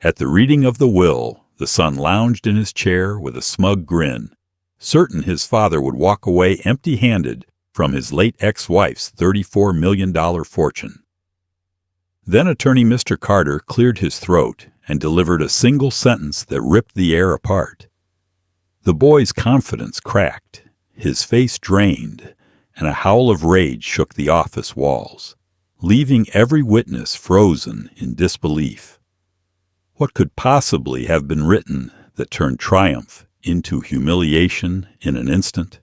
At the reading of the will, the son lounged in his chair with a smug grin, certain his father would walk away empty-handed from his late ex-wife's $34 million fortune. Then attorney Mr. Carter cleared his throat and delivered a single sentence that ripped the air apart. The boy's confidence cracked, his face drained, and a howl of rage shook the office walls, leaving every witness frozen in disbelief. What could possibly have been written that turned triumph into humiliation in an instant?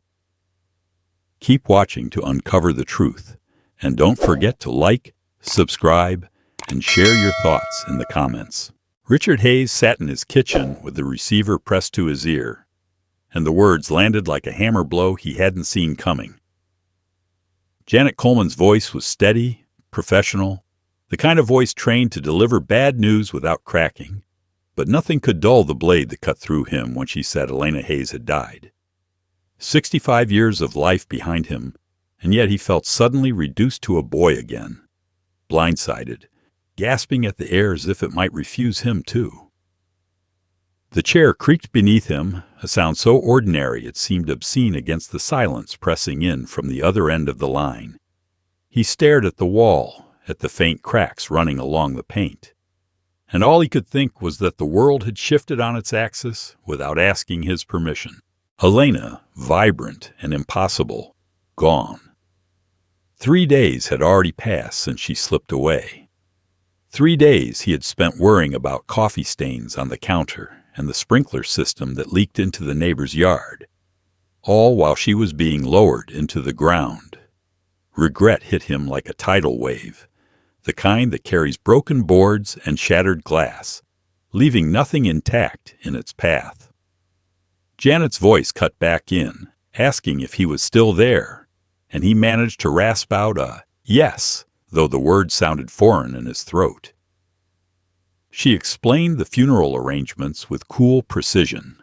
Keep watching to uncover the truth, and don't forget to like, subscribe, and share your thoughts in the comments. Richard Hayes sat in his kitchen with the receiver pressed to his ear, and the words landed like a hammer blow he hadn't seen coming. Janet Coleman's voice was steady, professional, the kind of voice trained to deliver bad news without cracking, but nothing could dull the blade that cut through him when she said Elena Hayes had died. 65 years of life behind him, and yet he felt suddenly reduced to a boy again, blindsided, gasping at the air as if it might refuse him too. The chair creaked beneath him, a sound so ordinary it seemed obscene against the silence pressing in from the other end of the line. He stared at the wall, at the faint cracks running along the paint, and all he could think was that the world had shifted on its axis without asking his permission. Elena, vibrant and impossible, gone. 3 days had already passed since she slipped away. 3 days he had spent worrying about coffee stains on the counter and the sprinkler system that leaked into the neighbor's yard, all while she was being lowered into the ground. Regret hit him like a tidal wave, the kind that carries broken boards and shattered glass, leaving nothing intact in its path. Janet's voice cut back in, asking if he was still there, and he managed to rasp out a yes, though the word sounded foreign in his throat. She explained the funeral arrangements with cool precision.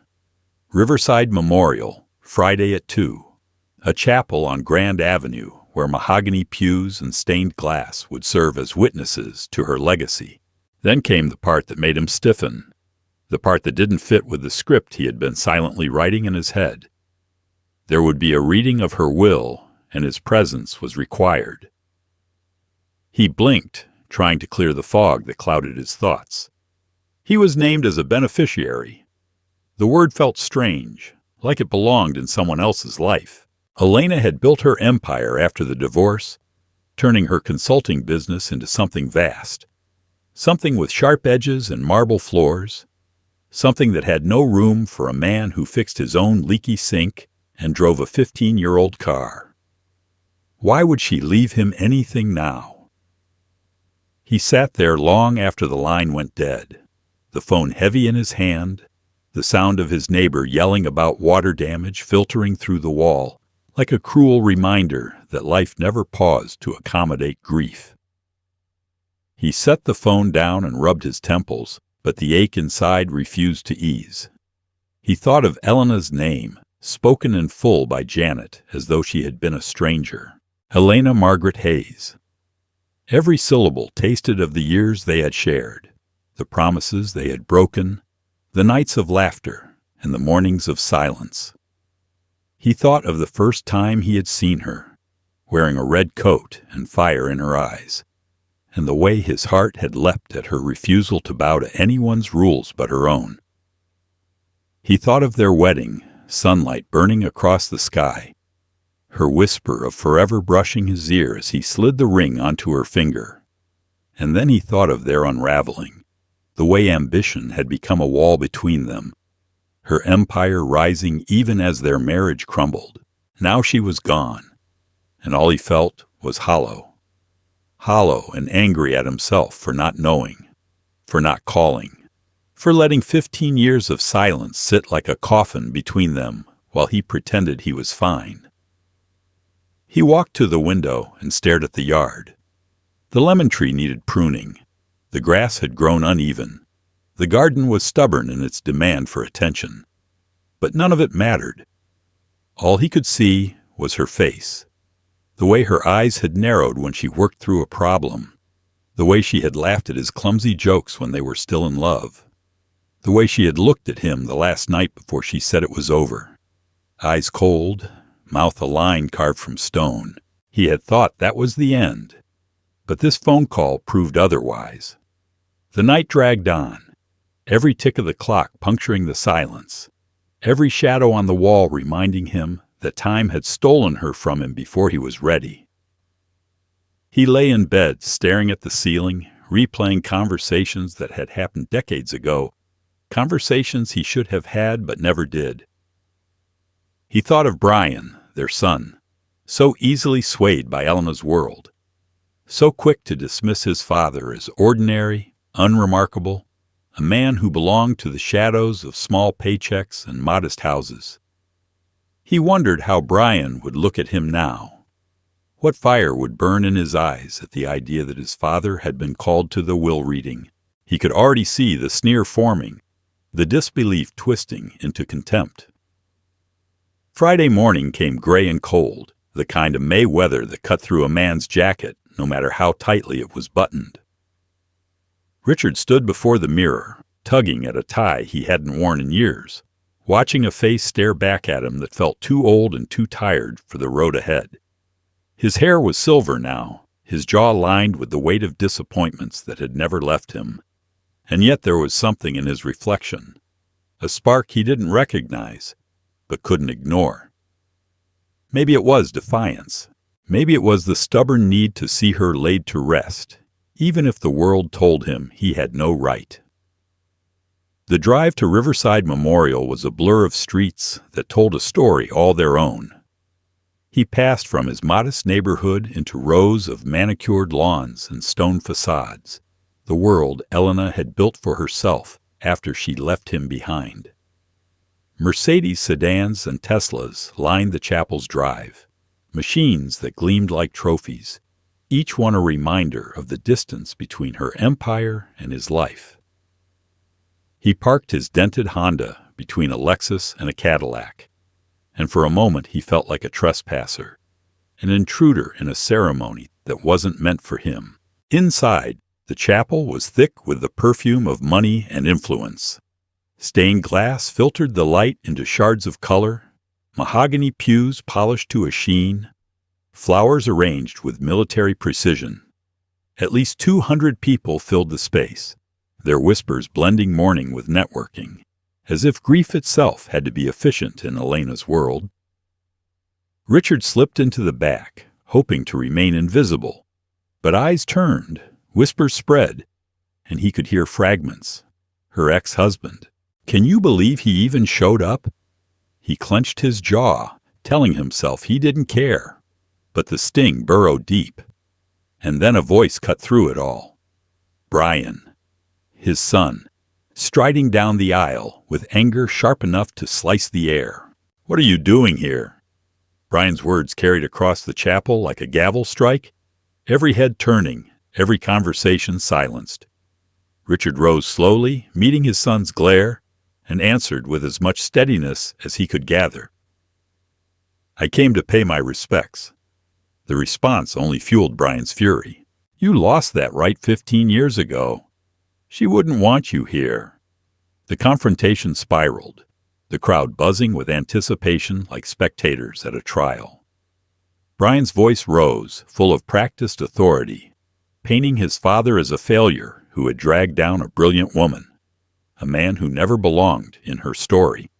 Riverside Memorial, Friday at 2. A chapel on Grand Avenue where mahogany pews and stained glass would serve as witnesses to her legacy. Then came the part that made him stiffen, the part that didn't fit with the script he had been silently writing in his head. There would be a reading of her will, and his presence was required. He blinked, trying to clear the fog that clouded his thoughts. He was named as a beneficiary. The word felt strange, like it belonged in someone else's life. Elena had built her empire after the divorce, turning her consulting business into something vast, something with sharp edges and marble floors, something that had no room for a man who fixed his own leaky sink and drove a 15-year-old car. Why would she leave him anything now? He sat there long after the line went dead, the phone heavy in his hand, the sound of his neighbor yelling about water damage filtering through the wall, like a cruel reminder that life never paused to accommodate grief. He set the phone down and rubbed his temples, but the ache inside refused to ease. He thought of Elena's name, spoken in full by Janet as though she had been a stranger. Elena Margaret Hayes. Every syllable tasted of the years they had shared, the promises they had broken, the nights of laughter, and the mornings of silence. He thought of the first time he had seen her, wearing a red coat and fire in her eyes, and the way his heart had leapt at her refusal to bow to anyone's rules but her own. He thought of their wedding, sunlight burning across the sky, her whisper of forever brushing his ear as he slid the ring onto her finger. And then he thought of their unraveling, the way ambition had become a wall between them, her empire rising even as their marriage crumbled. Now she was gone, and all he felt was hollow and angry at himself for not knowing, for not calling, for letting 15 years of silence sit like a coffin between them while he pretended he was fine. He walked to the window and stared at the yard. The lemon tree needed pruning. The grass had grown uneven. The garden was stubborn in its demand for attention. But none of it mattered. All he could see was her face, the way her eyes had narrowed when she worked through a problem, The way she had laughed at his clumsy jokes when they were still in love. The way she had looked at him the last night before she said it was over. Eyes cold, mouth a line carved from stone. He had thought that was the end. But this phone call proved otherwise. The night dragged on, every tick of the clock puncturing the silence, every shadow on the wall reminding him that time had stolen her from him before he was ready. He lay in bed, staring at the ceiling, replaying conversations that had happened decades ago, conversations he should have had but never did. He thought of Brian, their son, so easily swayed by Elena's world, so quick to dismiss his father as ordinary, unremarkable, a man who belonged to the shadows of small paychecks and modest houses. He wondered how Brian would look at him now. What fire would burn in his eyes at the idea that his father had been called to the will reading. He could already see the sneer forming, the disbelief twisting into contempt. Friday morning came gray and cold, the kind of May weather that cut through a man's jacket, no matter how tightly it was buttoned. Richard stood before the mirror, tugging at a tie he hadn't worn in years, watching a face stare back at him that felt too old and too tired for the road ahead. His hair was silver now, his jaw lined with the weight of disappointments that had never left him. And yet there was something in his reflection, a spark he didn't recognize, but couldn't ignore. Maybe it was defiance. Maybe it was the stubborn need to see her laid to rest, even if the world told him he had no right. The drive to Riverside Memorial was a blur of streets that told a story all their own. He passed from his modest neighborhood into rows of manicured lawns and stone facades, the world Elena had built for herself after she left him behind. Mercedes sedans and Teslas lined the chapel's drive, machines that gleamed like trophies, each one a reminder of the distance between her empire and his life. He parked his dented Honda between a Lexus and a Cadillac, and for a moment he felt like a trespasser, an intruder in a ceremony that wasn't meant for him. Inside, the chapel was thick with the perfume of money and influence. Stained glass filtered the light into shards of color, mahogany pews polished to a sheen, flowers arranged with military precision. At least 200 people filled the space, their whispers blending mourning with networking, as if grief itself had to be efficient in Elena's world. Richard slipped into the back, hoping to remain invisible, but eyes turned, whispers spread, and he could hear fragments. Her ex-husband. Can you believe he even showed up? He clenched his jaw, telling himself he didn't care, but the sting burrowed deep. And then a voice cut through it all. Brian, his son, striding down the aisle with anger sharp enough to slice the air. What are you doing here? Brian's words carried across the chapel like a gavel strike, every head turning, every conversation silenced. Richard rose slowly, meeting his son's glare, and answered with as much steadiness as he could gather. I came to pay my respects. The response only fueled Brian's fury. You lost that right 15 years ago. She wouldn't want you here. The confrontation spiraled, the crowd buzzing with anticipation like spectators at a trial. Brian's voice rose, full of practiced authority, painting his father as a failure who had dragged down a brilliant woman, a man who never belonged in her story.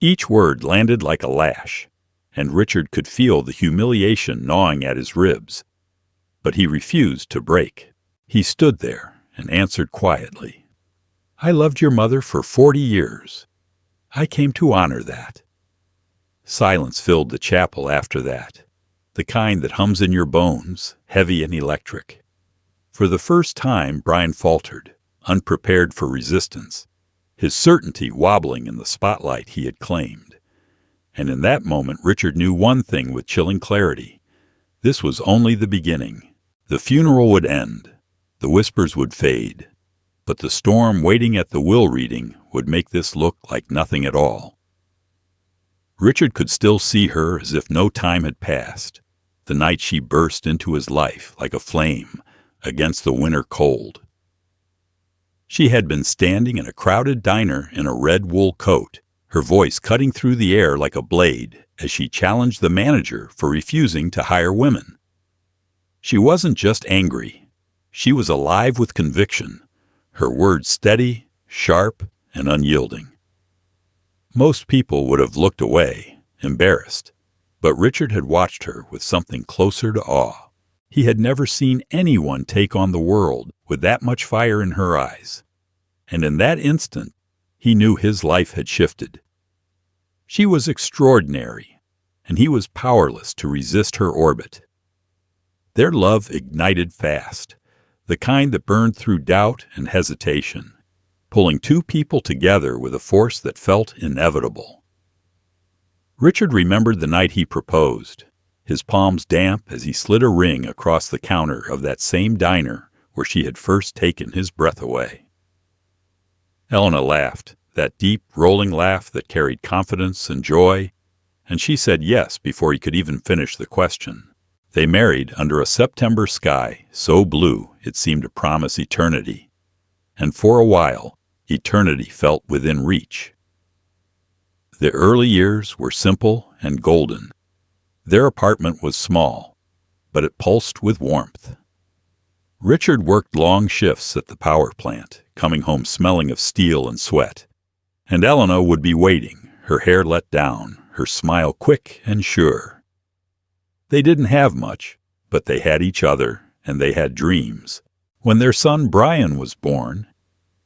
Each word landed like a lash, and Richard could feel the humiliation gnawing at his ribs. But he refused to break. He stood there and answered quietly, I loved your mother for 40 years. I came to honor that. Silence filled the chapel after that, the kind that hums in your bones, heavy and electric. For the first time, Brian faltered, unprepared for resistance, his certainty wobbling in the spotlight he had claimed. And in that moment, Richard knew one thing with chilling clarity. This was only the beginning. The funeral would end. The whispers would fade. But the storm waiting at the will reading would make this look like nothing at all. Richard could still see her as if no time had passed, the night she burst into his life like a flame, against the winter cold. She had been standing in a crowded diner in a red wool coat, her voice cutting through the air like a blade as she challenged the manager for refusing to hire women. She wasn't just angry. She was alive with conviction, her words steady, sharp, and unyielding. Most people would have looked away, embarrassed, but Richard had watched her with something closer to awe. He had never seen anyone take on the world with that much fire in her eyes. And in that instant, he knew his life had shifted. She was extraordinary, and he was powerless to resist her orbit. Their love ignited fast, the kind that burned through doubt and hesitation, pulling two people together with a force that felt inevitable. Richard remembered the night he proposed, his palms damp as he slid a ring across the counter of that same diner where she had first taken his breath away. Elena laughed, that deep, rolling laugh that carried confidence and joy, and she said yes before he could even finish the question. They married under a September sky so blue it seemed to promise eternity, and for a while, eternity felt within reach. The early years were simple and golden. Their apartment was small, but it pulsed with warmth. Richard worked long shifts at the power plant, coming home smelling of steel and sweat, and Elena would be waiting, her hair let down, her smile quick and sure. They didn't have much, but they had each other, and they had dreams. When their son Brian was born,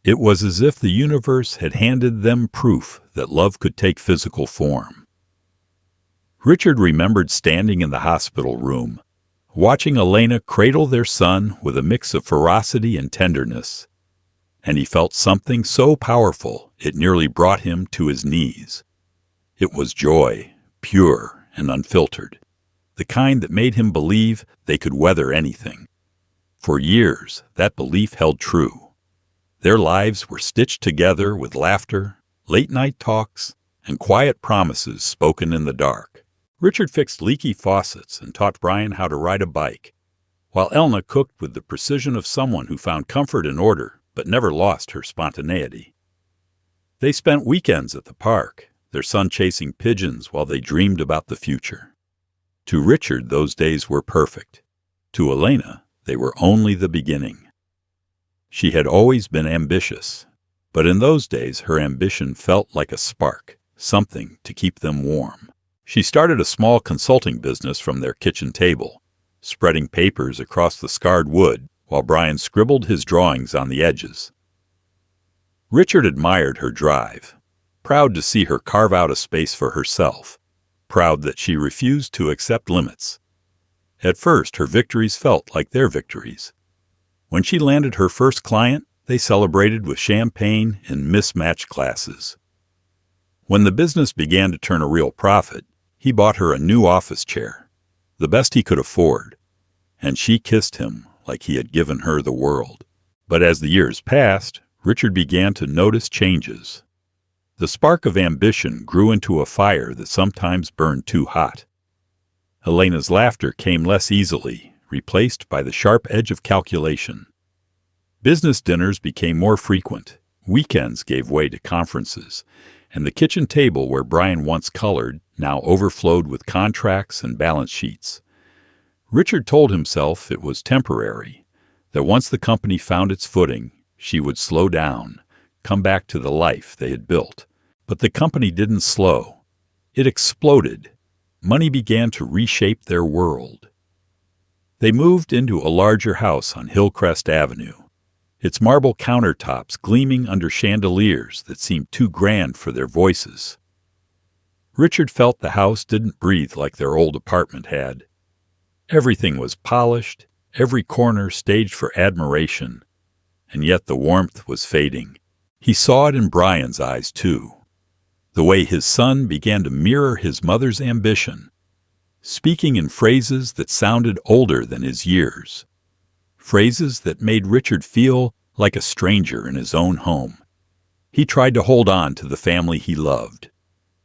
it was as if the universe had handed them proof that love could take physical form. Richard remembered standing in the hospital room, watching Elena cradle their son with a mix of ferocity and tenderness, and he felt something so powerful it nearly brought him to his knees. It was joy, pure and unfiltered, the kind that made him believe they could weather anything. For years, that belief held true. Their lives were stitched together with laughter, late-night talks, and quiet promises spoken in the dark. Richard fixed leaky faucets and taught Brian how to ride a bike, while Elena cooked with the precision of someone who found comfort in order but never lost her spontaneity. They spent weekends at the park, their son chasing pigeons while they dreamed about the future. To Richard, those days were perfect. To Elena, they were only the beginning. She had always been ambitious, but in those days her ambition felt like a spark, something to keep them warm. She started a small consulting business from their kitchen table, spreading papers across the scarred wood while Brian scribbled his drawings on the edges. Richard admired her drive, proud to see her carve out a space for herself, proud that she refused to accept limits. At first, her victories felt like their victories. When she landed her first client, they celebrated with champagne and mismatched glasses. When the business began to turn a real profit, he bought her a new office chair, the best he could afford, and she kissed him like he had given her the world. But as the years passed, Richard began to notice changes. The spark of ambition grew into a fire that sometimes burned too hot. Elena's laughter came less easily, replaced by the sharp edge of calculation. Business dinners became more frequent, weekends gave way to conferences, and the kitchen table where Brian once colored now overflowed with contracts and balance sheets. Richard told himself it was temporary, that once the company found its footing, she would slow down, come back to the life they had built. But the company didn't slow. It exploded. Money began to reshape their world. They moved into a larger house on Hillcrest Avenue, its marble countertops gleaming under chandeliers that seemed too grand for their voices. Richard felt the house didn't breathe like their old apartment had. Everything was polished, every corner staged for admiration, and yet the warmth was fading. He saw it in Brian's eyes, too. The way his son began to mirror his mother's ambition, speaking in phrases that sounded older than his years, phrases that made Richard feel like a stranger in his own home. He tried to hold on to the family he loved,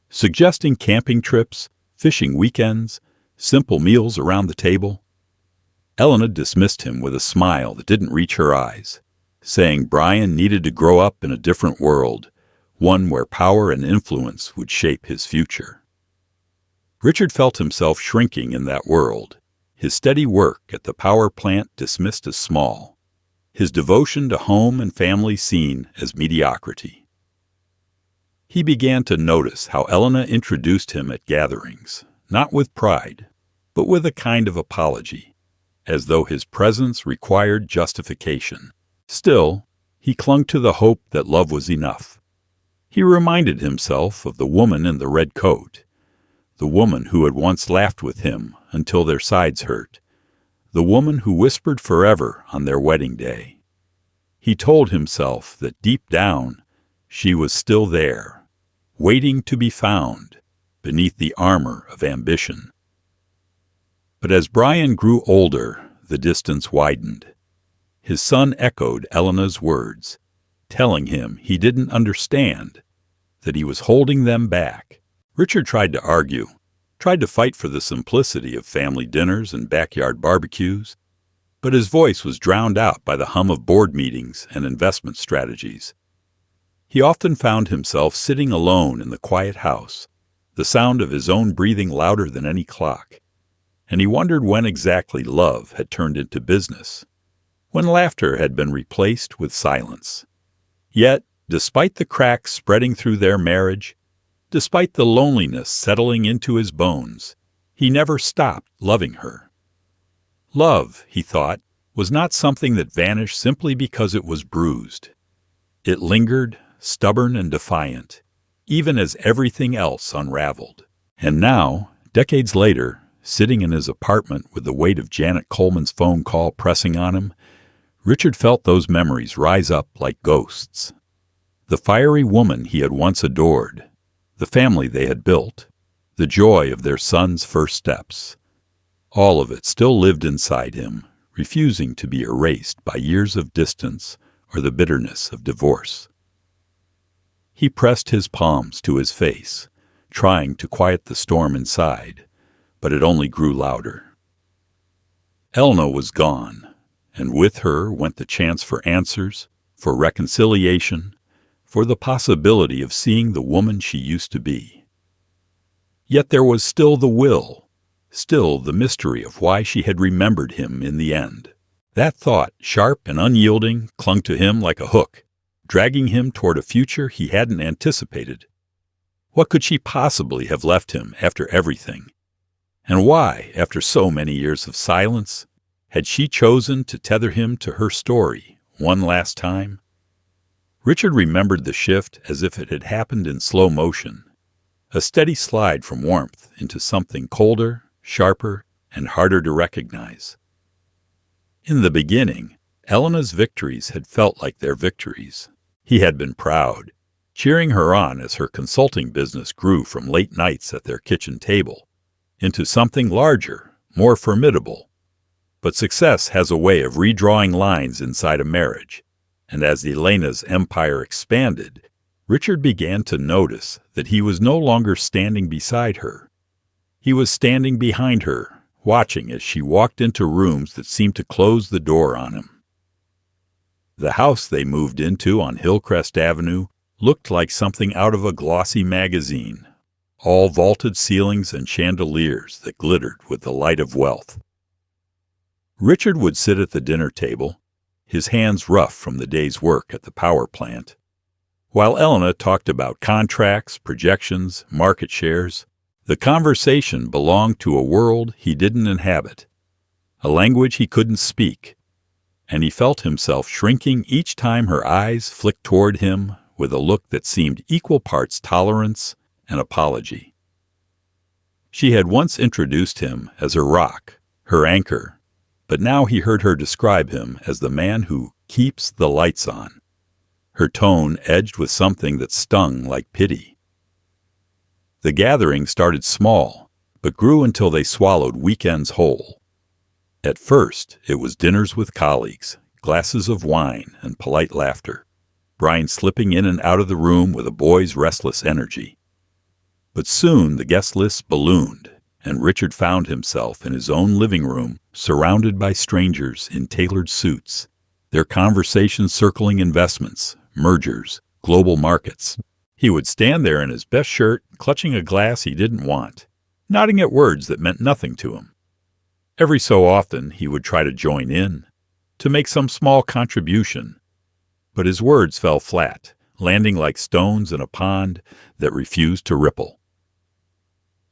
suggesting camping trips, fishing weekends, simple meals around the table. Elena dismissed him with a smile that didn't reach her eyes, saying Brian needed to grow up in a different world, one where power and influence would shape his future. Richard felt himself shrinking in that world, his steady work at the power plant dismissed as small, his devotion to home and family seen as mediocrity. He began to notice how Elena introduced him at gatherings, not with pride, but with a kind of apology, as though his presence required justification. Still, he clung to the hope that love was enough. He reminded himself of the woman in the red coat, the woman who had once laughed with him until their sides hurt, the woman who whispered forever on their wedding day. He told himself that deep down, she was still there, waiting to be found beneath the armor of ambition. But as Brian grew older, the distance widened. His son echoed Elena's words, telling him he didn't understand, that he was holding them back. Richard tried to argue, tried to fight for the simplicity of family dinners and backyard barbecues, but his voice was drowned out by the hum of board meetings and investment strategies. He often found himself sitting alone in the quiet house, the sound of his own breathing louder than any clock, and he wondered when exactly love had turned into business, when laughter had been replaced with silence. Yet, despite the cracks spreading through their marriage, despite the loneliness settling into his bones, he never stopped loving her. Love, he thought, was not something that vanished simply because it was bruised. It lingered, stubborn and defiant, even as everything else unraveled. And now, decades later, sitting in his apartment with the weight of Janet Coleman's phone call pressing on him, Richard felt those memories rise up like ghosts. The fiery woman he had once adored, the family they had built, the joy of their son's first steps. All of it still lived inside him, refusing to be erased by years of distance or the bitterness of divorce. He pressed his palms to his face, trying to quiet the storm inside, but it only grew louder. Elena was gone, and with her went the chance for answers, for reconciliation, for the possibility of seeing the woman she used to be. Yet there was still the will, still the mystery of why she had remembered him in the end. That thought, sharp and unyielding, clung to him like a hook, dragging him toward a future he hadn't anticipated. What could she possibly have left him after everything? And why, after so many years of silence, had she chosen to tether him to her story one last time? Richard remembered the shift as if it had happened in slow motion, a steady slide from warmth into something colder, sharper, and harder to recognize. In the beginning, Elena's victories had felt like their victories. He had been proud, cheering her on as her consulting business grew from late nights at their kitchen table into something larger, more formidable. But success has a way of redrawing lines inside a marriage, and as Elena's empire expanded, Richard began to notice that he was no longer standing beside her. He was standing behind her, watching as she walked into rooms that seemed to close the door on him. The house they moved into on Hillcrest Avenue looked like something out of a glossy magazine, all vaulted ceilings and chandeliers that glittered with the light of wealth. Richard would sit at the dinner table, his hands rough from the day's work at the power plant, while Elena talked about contracts, projections, market shares. The conversation belonged to a world he didn't inhabit, a language he couldn't speak, and he felt himself shrinking each time her eyes flicked toward him with a look that seemed equal parts tolerance and apology. She had once introduced him as her rock, her anchor, but now he heard her describe him as the man who keeps the lights on, her tone edged with something that stung like pity. The gathering started small, but grew until they swallowed weekends whole. At first, it was dinners with colleagues, glasses of wine, and polite laughter, Brian slipping in and out of the room with a boy's restless energy. But soon the guest list ballooned, and Richard found himself in his own living room, surrounded by strangers in tailored suits, their conversations circling investments, mergers, global markets. He would stand there in his best shirt, clutching a glass he didn't want, nodding at words that meant nothing to him. Every so often, he would try to join in, to make some small contribution, but his words fell flat, landing like stones in a pond that refused to ripple.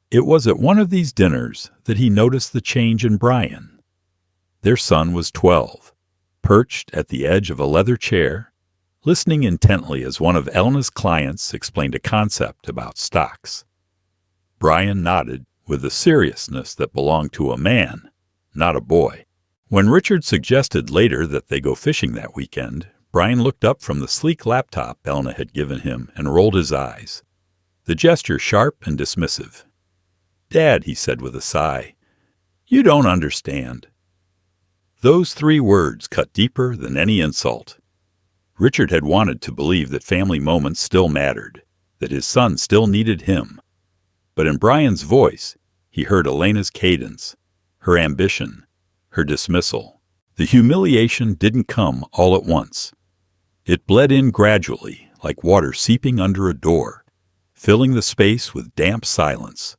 It was at one of these dinners that he noticed the change in Brian. Their son was 12, perched at the edge of a leather chair, listening intently as one of Elena's clients explained a concept about stocks. Brian nodded with a seriousness that belonged to a man, not a boy. When Richard suggested later that they go fishing that weekend, Brian looked up from the sleek laptop Elena had given him and rolled his eyes, the gesture sharp and dismissive. "Dad," he said with a sigh, "you don't understand." Those 3 words cut deeper than any insult. Richard had wanted to believe that family moments still mattered, that his son still needed him. But in Brian's voice, he heard Elena's cadence, her ambition, her dismissal. The humiliation didn't come all at once. It bled in gradually, like water seeping under a door, filling the space with damp silence.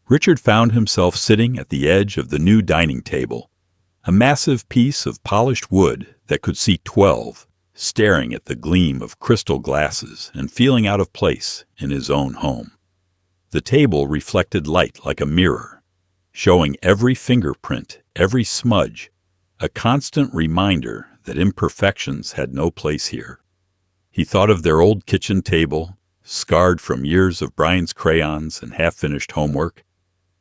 Richard found himself sitting at the edge of the new dining table, a massive piece of polished wood that could seat 12, staring at the gleam of crystal glasses and feeling out of place in his own home. The table reflected light like a mirror, showing every fingerprint, every smudge, a constant reminder that imperfections had no place here. He thought of their old kitchen table, scarred from years of Brian's crayons and half-finished homework,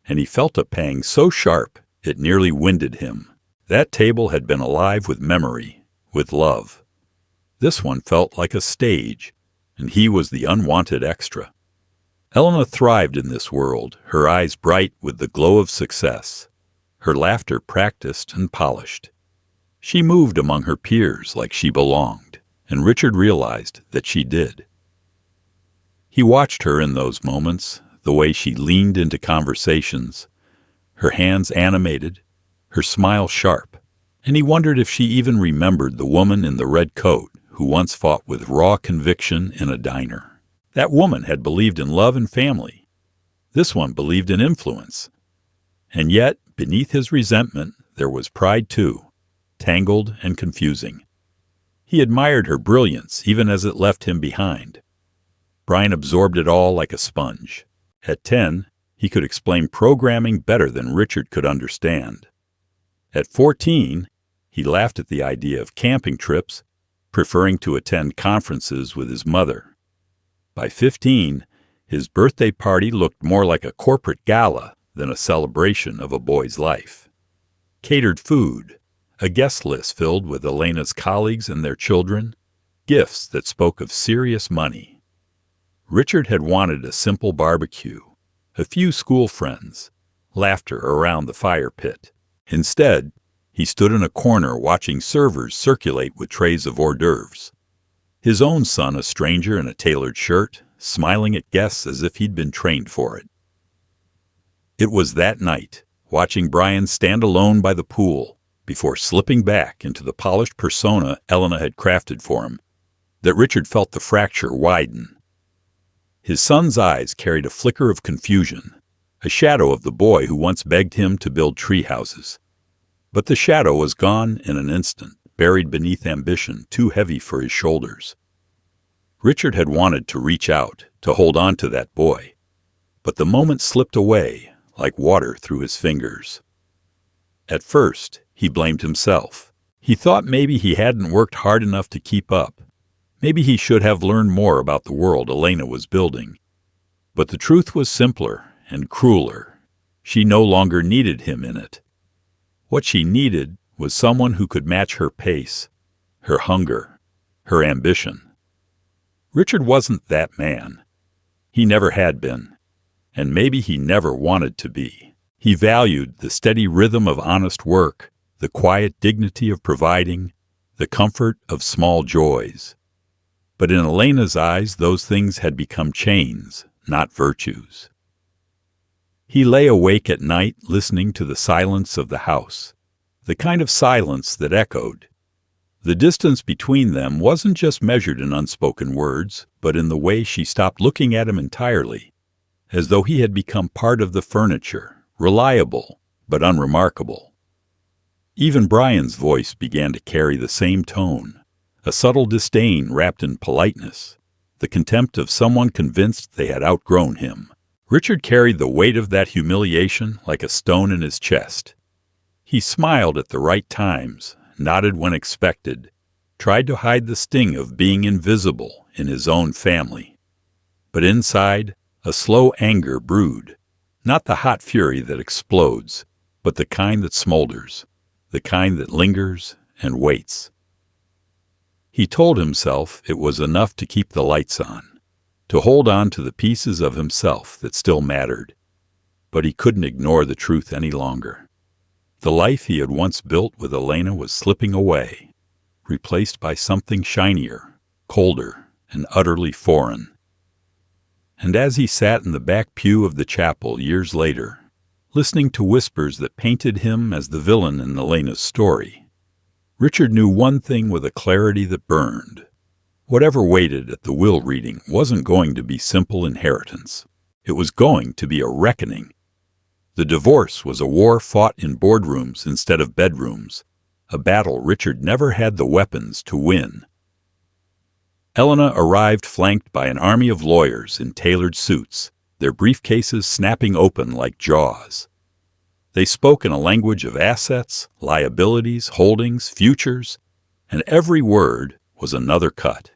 and he felt a pang so sharp it nearly winded him. That table had been alive with memory, with love. This one felt like a stage, and he was the unwanted extra. Elena thrived in this world, her eyes bright with the glow of success, her laughter practiced and polished. She moved among her peers like she belonged, and Richard realized that she did. He watched her in those moments, the way she leaned into conversations, her hands animated, her smile sharp, and he wondered if she even remembered the woman in the red coat who once fought with raw conviction in a diner. That woman had believed in love and family. This one believed in influence. And yet, beneath his resentment, there was pride too, tangled and confusing. He admired her brilliance even as it left him behind. Brian absorbed it all like a sponge. At 10, he could explain programming better than Richard could understand. At 14, he laughed at the idea of camping trips, preferring to attend conferences with his mother. By 15, his birthday party looked more like a corporate gala than a celebration of a boy's life. Catered food, a guest list filled with Elena's colleagues and their children, gifts that spoke of serious money. Richard had wanted a simple barbecue, a few school friends, laughter around the fire pit. Instead, he stood in a corner watching servers circulate with trays of hors d'oeuvres. His own son, a stranger in a tailored shirt, smiling at guests as if he'd been trained for it. It was that night, watching Brian stand alone by the pool, before slipping back into the polished persona Elena had crafted for him, that Richard felt the fracture widen. His son's eyes carried a flicker of confusion, a shadow of the boy who once begged him to build tree houses. But the shadow was gone in an instant, buried beneath ambition too heavy for his shoulders. Richard had wanted to reach out, to hold on to that boy, but the moment slipped away like water through his fingers. At first, he blamed himself. He thought maybe he hadn't worked hard enough to keep up. Maybe he should have learned more about the world Elena was building. But the truth was simpler and crueler. She no longer needed him in it. What she needed was someone who could match her pace, her hunger, her ambition. Richard wasn't that man. He never had been, and maybe he never wanted to be. He valued the steady rhythm of honest work, the quiet dignity of providing, the comfort of small joys. But in Elena's eyes, those things had become chains, not virtues. He lay awake at night listening to the silence of the house, the kind of silence that echoed. The distance between them wasn't just measured in unspoken words, but in the way she stopped looking at him entirely, as though he had become part of the furniture, reliable but unremarkable. Even Brian's voice began to carry the same tone, a subtle disdain wrapped in politeness, the contempt of someone convinced they had outgrown him. Richard carried the weight of that humiliation like a stone in his chest. He smiled at the right times, nodded when expected, tried to hide the sting of being invisible in his own family. But inside, a slow anger brewed, not the hot fury that explodes, but the kind that smolders, the kind that lingers and waits. He told himself it was enough to keep the lights on, to hold on to the pieces of himself that still mattered. But he couldn't ignore the truth any longer. The life he had once built with Elena was slipping away, replaced by something shinier, colder, and utterly foreign. And as he sat in the back pew of the chapel years later, listening to whispers that painted him as the villain in Elena's story, Richard knew one thing with a clarity that burned. Whatever waited at the will reading wasn't going to be simple inheritance. It was going to be a reckoning. The divorce was a war fought in boardrooms instead of bedrooms, a battle Richard never had the weapons to win. Elena arrived flanked by an army of lawyers in tailored suits, their briefcases snapping open like jaws. They spoke in a language of assets, liabilities, holdings, futures, and every word was another cut,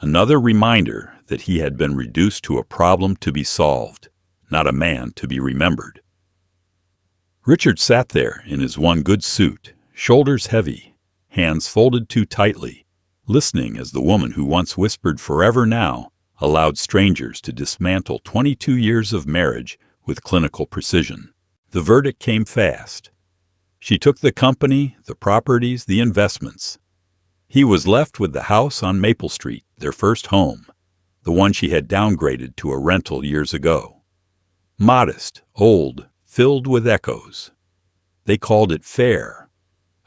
another reminder that he had been reduced to a problem to be solved, not a man to be remembered. Richard sat there in his one good suit, shoulders heavy, hands folded too tightly, listening as the woman who once whispered forever now allowed strangers to dismantle 22 years of marriage with clinical precision. The verdict came fast. She took the company, the properties, the investments. He was left with the house on Maple Street, their first home, the one she had downgraded to a rental years ago. Modest, old, filled with echoes. They called it fair,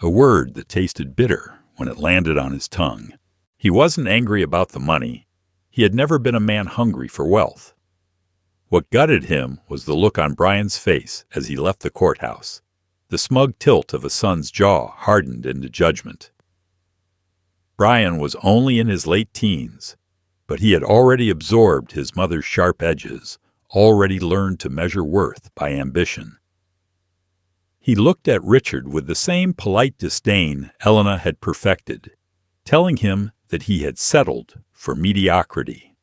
a word that tasted bitter when it landed on his tongue. He wasn't angry about the money. He had never been a man hungry for wealth. What gutted him was the look on Brian's face as he left the courthouse, the smug tilt of a son's jaw hardened into judgment. Brian was only in his late teens, but he had already absorbed his mother's sharp edges, already learned to measure worth by ambition. He looked at Richard with the same polite disdain Elena had perfected, telling him that he had settled for mediocrity.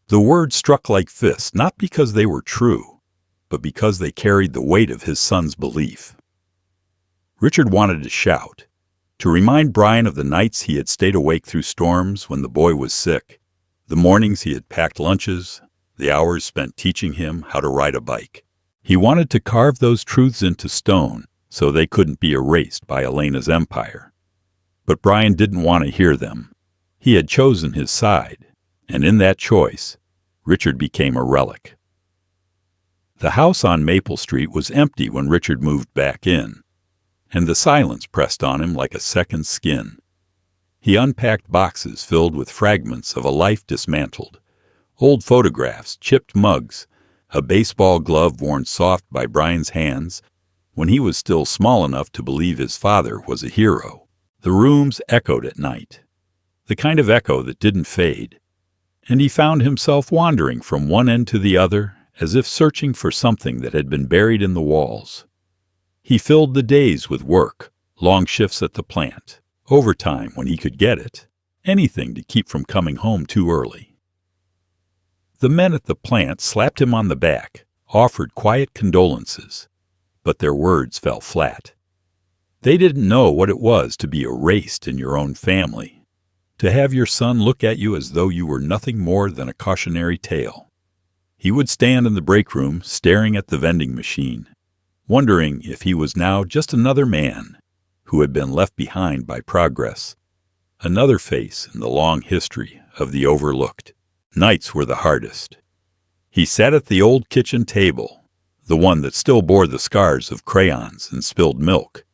The words struck like fists, not because they were true, but because they carried the weight of his son's belief. Richard wanted to shout, to remind Brian of the nights he had stayed awake through storms when the boy was sick, the mornings he had packed lunches, the hours spent teaching him how to ride a bike. He wanted to carve those truths into stone so they couldn't be erased by Elena's empire. But Brian didn't want to hear them. He had chosen his side, and in that choice, Richard became a relic. The house on Maple Street was empty when Richard moved back in, and the silence pressed on him like a second skin. He unpacked boxes filled with fragments of a life dismantled, old photographs, chipped mugs, a baseball glove worn soft by Brian's hands when he was still small enough to believe his father was a hero. The rooms echoed at night, the kind of echo that didn't fade, and he found himself wandering from one end to the other as if searching for something that had been buried in the walls. He filled the days with work, long shifts at the plant, overtime when he could get it, anything to keep from coming home too early. The men at the plant slapped him on the back, offered quiet condolences, but their words fell flat. They didn't know what it was to be erased in your own family, to have your son look at you as though you were nothing more than a cautionary tale. He would stand in the break room staring at the vending machine, wondering if he was now just another man who had been left behind by progress, another face in the long history of the overlooked. Nights were the hardest. He sat at the old kitchen table, the one that still bore the scars of crayons and spilled milk,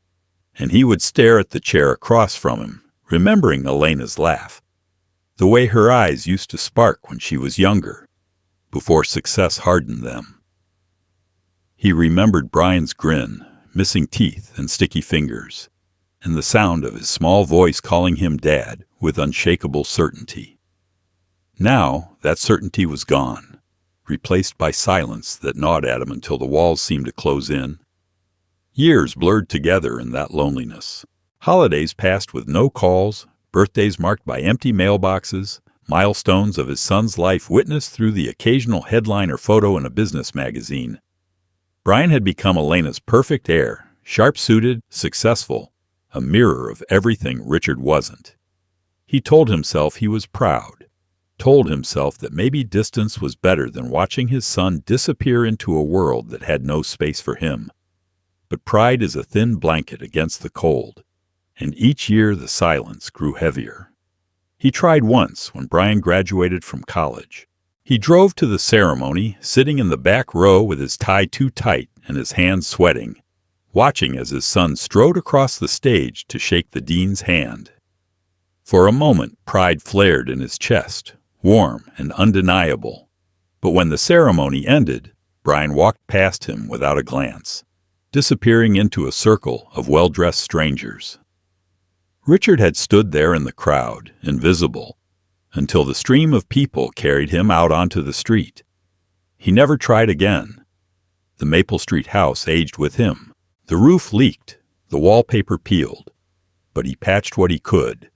and he would stare at the chair across from him, remembering Elena's laugh, the way her eyes used to spark when she was younger, before success hardened them. He remembered Brian's grin, missing teeth and sticky fingers, and the sound of his small voice calling him Dad with unshakable certainty. Now that certainty was gone, replaced by silence that gnawed at him until the walls seemed to close in. Years blurred together in that loneliness. Holidays passed with no calls, birthdays marked by empty mailboxes, milestones of his son's life witnessed through the occasional headline or photo in a business magazine. Brian had become Elena's perfect heir, sharp-suited, successful, a mirror of everything Richard wasn't. He told himself he was proud, told himself that maybe distance was better than watching his son disappear into a world that had no space for him. But pride is a thin blanket against the cold, and each year the silence grew heavier. He tried once when Brian graduated from college. He drove to the ceremony, sitting in the back row with his tie too tight and his hands sweating, watching as his son strode across the stage to shake the dean's hand. For a moment, pride flared in his chest, warm and undeniable. But when the ceremony ended, Brian walked past him without a glance, disappearing into a circle of well-dressed strangers. Richard had stood there in the crowd, invisible, until the stream of people carried him out onto the street. He never tried again. The Maple Street house aged with him. The roof leaked, the wallpaper peeled, but he patched what he could,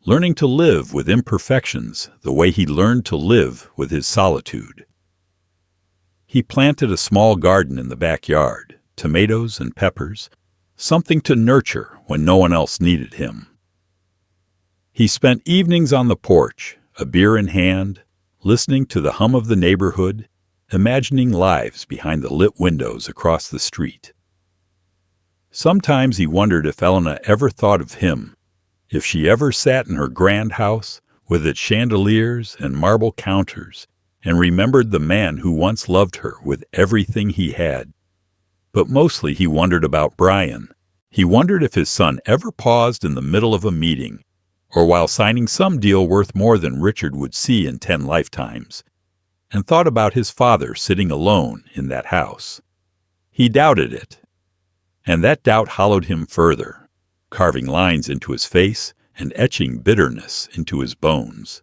learning to live with imperfections the way he learned to live with his solitude. He planted a small garden in the backyard, tomatoes and peppers, something to nurture when no one else needed him. He spent evenings on the porch, a beer in hand, listening to the hum of the neighborhood, imagining lives behind the lit windows across the street. Sometimes he wondered if Elena ever thought of him, if she ever sat in her grand house with its chandeliers and marble counters and remembered the man who once loved her with everything he had. But mostly he wondered about Brian. He wondered if his son ever paused in the middle of a meeting, or while signing some deal worth more than Richard would see in 10 lifetimes, and thought about his father sitting alone in that house. He doubted it. And that doubt hollowed him further, carving lines into his face and etching bitterness into his bones.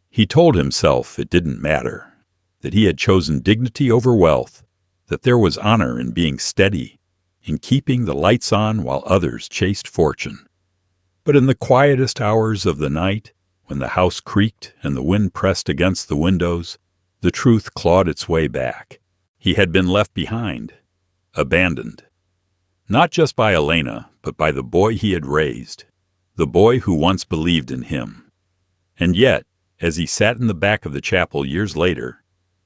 He told himself it didn't matter, that he had chosen dignity over wealth, that there was honor in being steady, in keeping the lights on while others chased fortune. But in the quietest hours of the night, when the house creaked and the wind pressed against the windows, the truth clawed its way back. He had been left behind, abandoned. Not just by Elena, but by the boy he had raised, the boy who once believed in him. And yet, as he sat in the back of the chapel years later,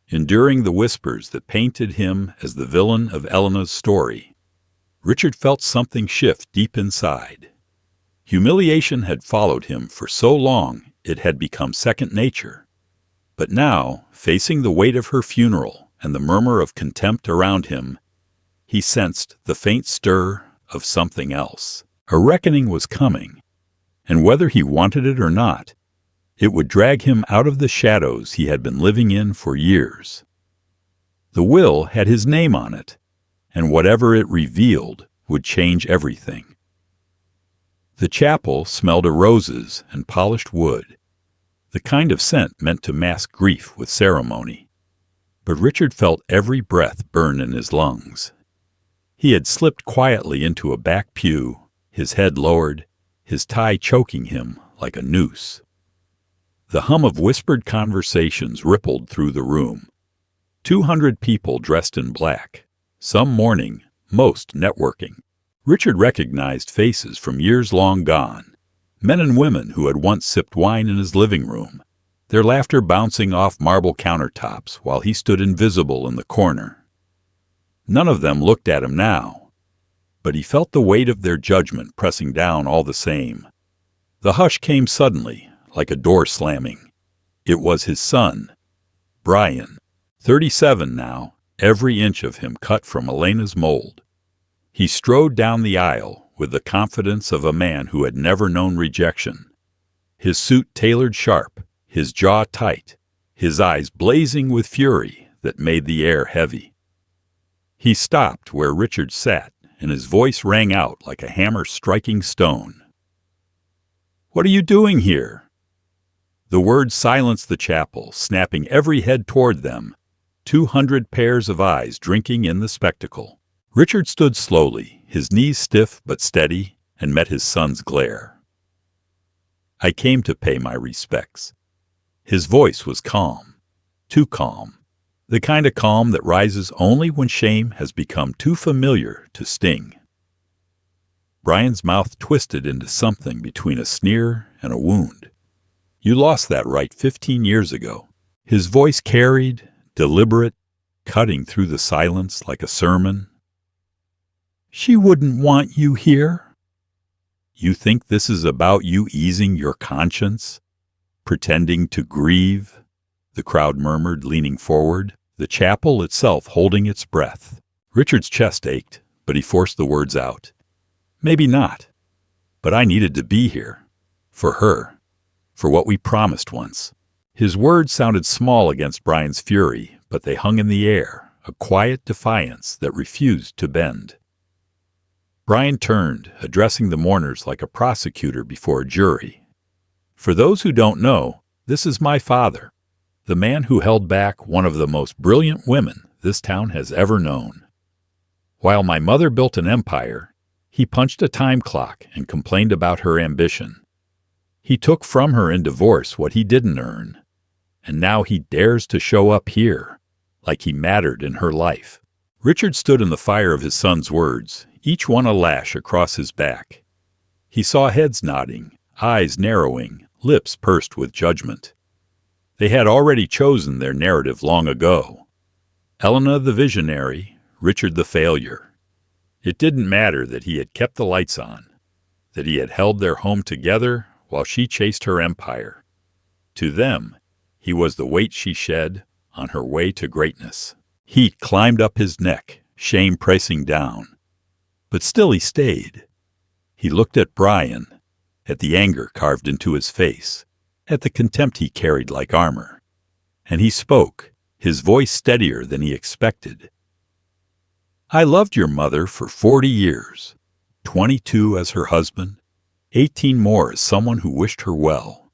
enduring the whispers that painted him as the villain of Elena's story, Richard felt something shift deep inside. Humiliation had followed him for so long it had become second nature. But now, facing the weight of her funeral and the murmur of contempt around him, he sensed the faint stir of something else. A reckoning was coming, and whether he wanted it or not, it would drag him out of the shadows he had been living in for years. The will had his name on it, and whatever it revealed would change everything. The chapel smelled of roses and polished wood, the kind of scent meant to mask grief with ceremony. But Richard felt every breath burn in his lungs. He had slipped quietly into a back pew, his head lowered, his tie choking him like a noose. The hum of whispered conversations rippled through the room. 200 people dressed in black, some mourning, most networking. Richard recognized faces from years long gone, men and women who had once sipped wine in his living room, their laughter bouncing off marble countertops while he stood invisible in the corner. None of them looked at him now, but he felt the weight of their judgment pressing down all the same. The hush came suddenly, like a door slamming. It was his son, Brian, 37 now, every inch of him cut from Elena's mold. He strode down the aisle with the confidence of a man who had never known rejection. His suit tailored sharp, his jaw tight, his eyes blazing with fury that made the air heavy. He stopped where Richard sat, and his voice rang out like a hammer striking stone. "What are you doing here?" The words silenced the chapel, snapping every head toward them, 200 pairs of eyes drinking in the spectacle. Richard stood slowly, his knees stiff but steady, and met his son's glare. "I came to pay my respects." His voice was calm, too calm, the kind of calm that rises only when shame has become too familiar to sting. Brian's mouth twisted into something between a sneer and a wound. "You lost that right 15 years ago." His voice carried, deliberate, cutting through the silence like a sermon. "She wouldn't want you here." "You think this is about you easing your conscience? Pretending to grieve?" the crowd murmured, leaning forward, the chapel itself holding its breath. Richard's chest ached, but he forced the words out. "Maybe not. But I needed to be here. For her. For what we promised once." His words sounded small against Brian's fury, but they hung in the air, a quiet defiance that refused to bend. Brian turned, addressing the mourners like a prosecutor before a jury. "For those who don't know, this is my father, the man who held back one of the most brilliant women this town has ever known. While my mother built an empire, he punched a time clock and complained about her ambition. He took from her in divorce what he didn't earn, and now he dares to show up here, like he mattered in her life." Richard stood in the fire of his son's words, each one a lash across his back. He saw heads nodding, eyes narrowing, lips pursed with judgment. They had already chosen their narrative long ago. Elena the visionary, Richard the failure. It didn't matter that he had kept the lights on, that he had held their home together while she chased her empire. To them, he was the weight she shed on her way to greatness. Heat climbed up his neck, shame pressing down. But still he stayed. He looked at Brian, at the anger carved into his face, at the contempt he carried like armor. And he spoke, his voice steadier than he expected. "I loved your mother for 40 years, 22 as her husband, 18 more as someone who wished her well,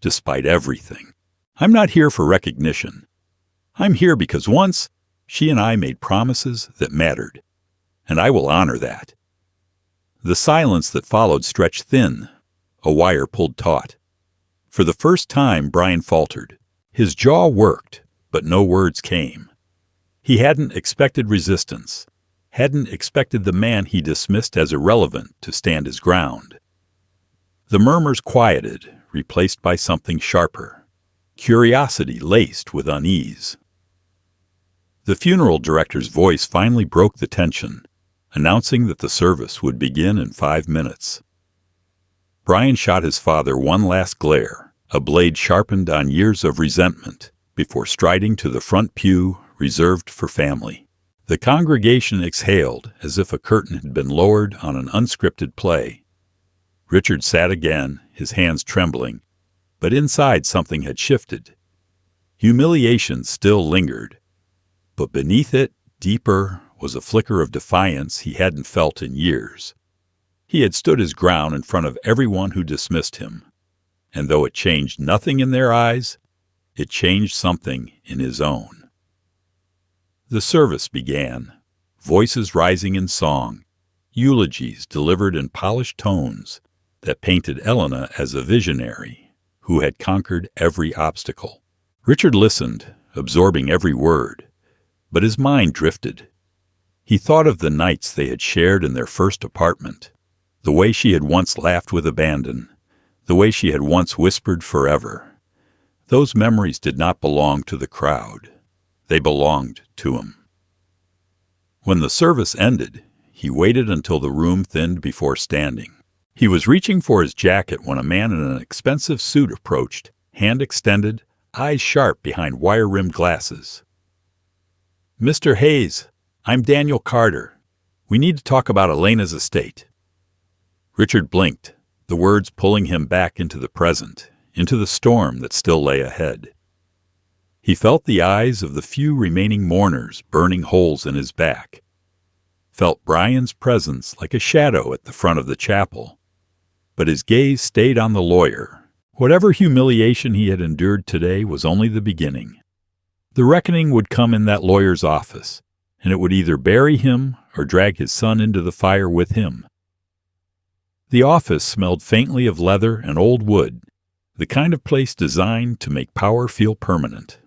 despite everything. I'm not here for recognition. I'm here because once she and I made promises that mattered, and I will honor that." The silence that followed stretched thin, a wire pulled taut. For the first time, Brian faltered. His jaw worked, but no words came. He hadn't expected resistance, hadn't expected the man he dismissed as irrelevant to stand his ground. The murmurs quieted, replaced by something sharper, curiosity laced with unease. The funeral director's voice finally broke the tension, announcing that the service would begin in 5 minutes. Brian shot his father one last glare, a blade sharpened on years of resentment, before striding to the front pew reserved for family. The congregation exhaled as if a curtain had been lowered on an unscripted play. Richard sat again, his hands trembling, but inside something had shifted. Humiliation still lingered, but beneath it, deeper, was a flicker of defiance he hadn't felt in years. He had stood his ground in front of everyone who dismissed him, and though it changed nothing in their eyes, it changed something in his own. The service began, voices rising in song, eulogies delivered in polished tones that painted Elena as a visionary who had conquered every obstacle. Richard listened, absorbing every word, but his mind drifted. He thought of the nights they had shared in their first apartment, the way she had once laughed with abandon, the way she had once whispered forever. Those memories did not belong to the crowd. They belonged to him. When the service ended, he waited until the room thinned before standing. He was reaching for his jacket when a man in an expensive suit approached, hand extended, eyes sharp behind wire-rimmed glasses. Mr. Hayes, I'm Daniel Carter. We need to talk about Elena's estate. Richard blinked, the words pulling him back into the present, into the storm that still lay ahead. He felt the eyes of the few remaining mourners burning holes in his back, felt Brian's presence like a shadow at the front of the chapel, but his gaze stayed on the lawyer. Whatever humiliation he had endured today was only the beginning. The reckoning would come in that lawyer's office, and it would either bury him or drag his son into the fire with him. The office smelled faintly of leather and old wood, the kind of place designed to make power feel permanent.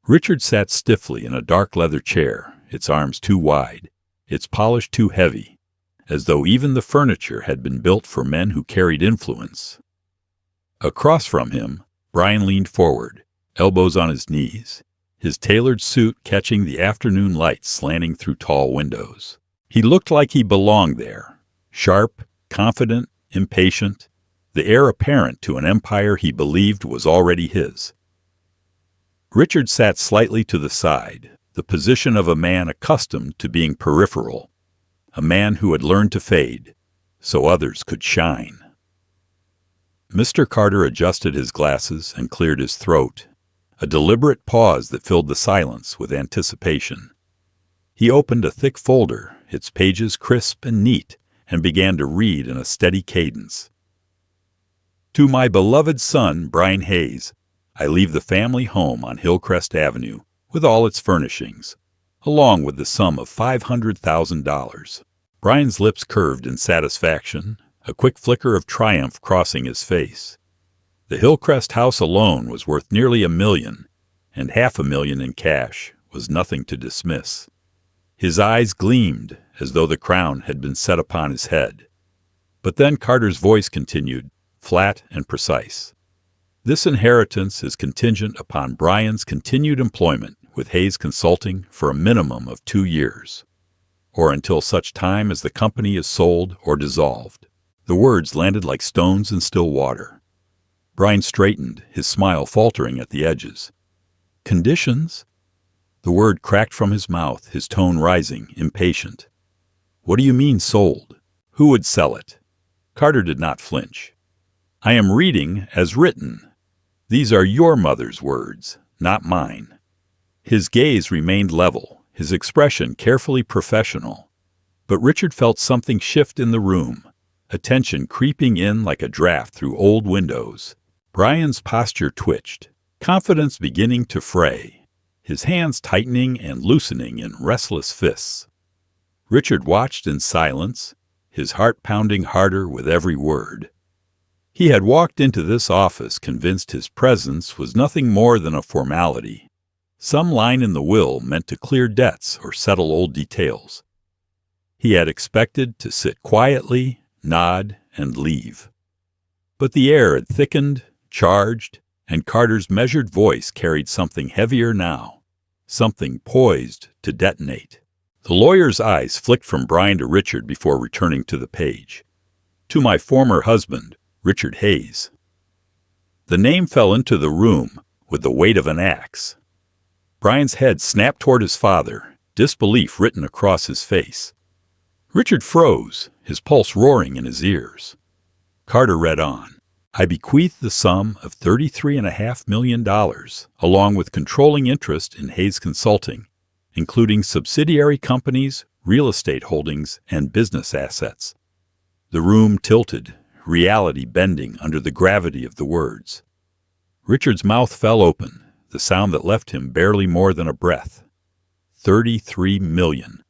Richard sat stiffly in a dark leather chair, its arms too wide, its polish too heavy, as though even the furniture had been built for men who carried influence. Across from him, Brian leaned forward, elbows on his knees, his tailored suit catching the afternoon light slanting through tall windows. He looked like he belonged there, sharp, confident, impatient, the heir apparent to an empire he believed was already his. Richard sat slightly to the side, the position of a man accustomed to being peripheral, a man who had learned to fade, so others could shine. Mr. Carter adjusted his glasses and cleared his throat, a deliberate pause that filled the silence with anticipation. He opened a thick folder, its pages crisp and neat, and began to read in a steady cadence. To my beloved son, Brian Hayes, I leave the family home on Hillcrest Avenue with all its furnishings, along with the sum of $500,000. Brian's lips curved in satisfaction, a quick flicker of triumph crossing his face. The Hillcrest house alone was worth nearly $1 million, and $500,000 in cash was nothing to dismiss. His eyes gleamed as though the crown had been set upon his head. But then Carter's voice continued, flat and precise. This inheritance is contingent upon Brian's continued employment with Hayes Consulting for a minimum of 2 years, or until such time as the company is sold or dissolved. The words landed like stones in still water. Brian straightened, his smile faltering at the edges. Conditions? The word cracked from his mouth, his tone rising, impatient. What do you mean sold? Who would sell it? Carter did not flinch. I am reading as written. These are your mother's words, not mine. His gaze remained level, his expression carefully professional. But Richard felt something shift in the room, attention creeping in like a draft through old windows. Brian's posture twitched, confidence beginning to fray, his hands tightening and loosening in restless fists. Richard watched in silence, his heart pounding harder with every word. He had walked into this office convinced his presence was nothing more than a formality, some line in the will meant to clear debts or settle old details. He had expected to sit quietly, nod, and leave. But the air had thickened, charged, and Carter's measured voice carried something heavier now, something poised to detonate. The lawyer's eyes flicked from Brian to Richard before returning to the page. To my former husband, Richard Hayes. The name fell into the room with the weight of an axe. Brian's head snapped toward his father, disbelief written across his face. Richard froze, his pulse roaring in his ears. Carter read on. I bequeath the sum of $33.5 million, along with controlling interest in Hayes Consulting, including subsidiary companies, real estate holdings, and business assets. The room tilted, reality bending under the gravity of the words. Richard's mouth fell open, the sound that left him barely more than a breath. 33 million.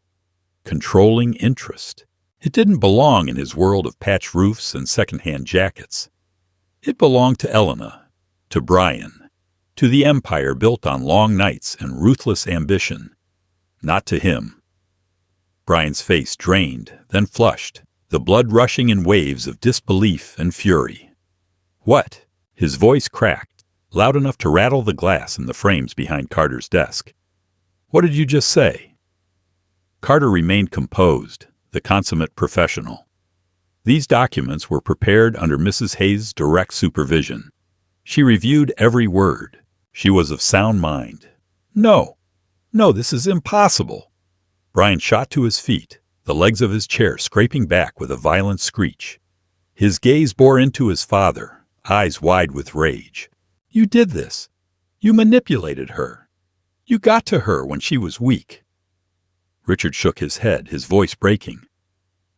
Controlling interest. It didn't belong in his world of patch roofs and second-hand jackets. It belonged to Elena, to Brian, to the empire built on long nights and ruthless ambition. Not to him. Brian's face drained, then flushed, the blood rushing in waves of disbelief and fury. What? His voice cracked, loud enough to rattle the glass in the frames behind Carter's desk. What did you just say? Carter remained composed, the consummate professional. These documents were prepared under Mrs. Hayes' direct supervision. She reviewed every word. She was of sound mind. No. No, this is impossible. Brian shot to his feet, the legs of his chair scraping back with a violent screech. His gaze bore into his father, eyes wide with rage. You did this. You manipulated her. You got to her when she was weak. Richard shook his head, his voice breaking.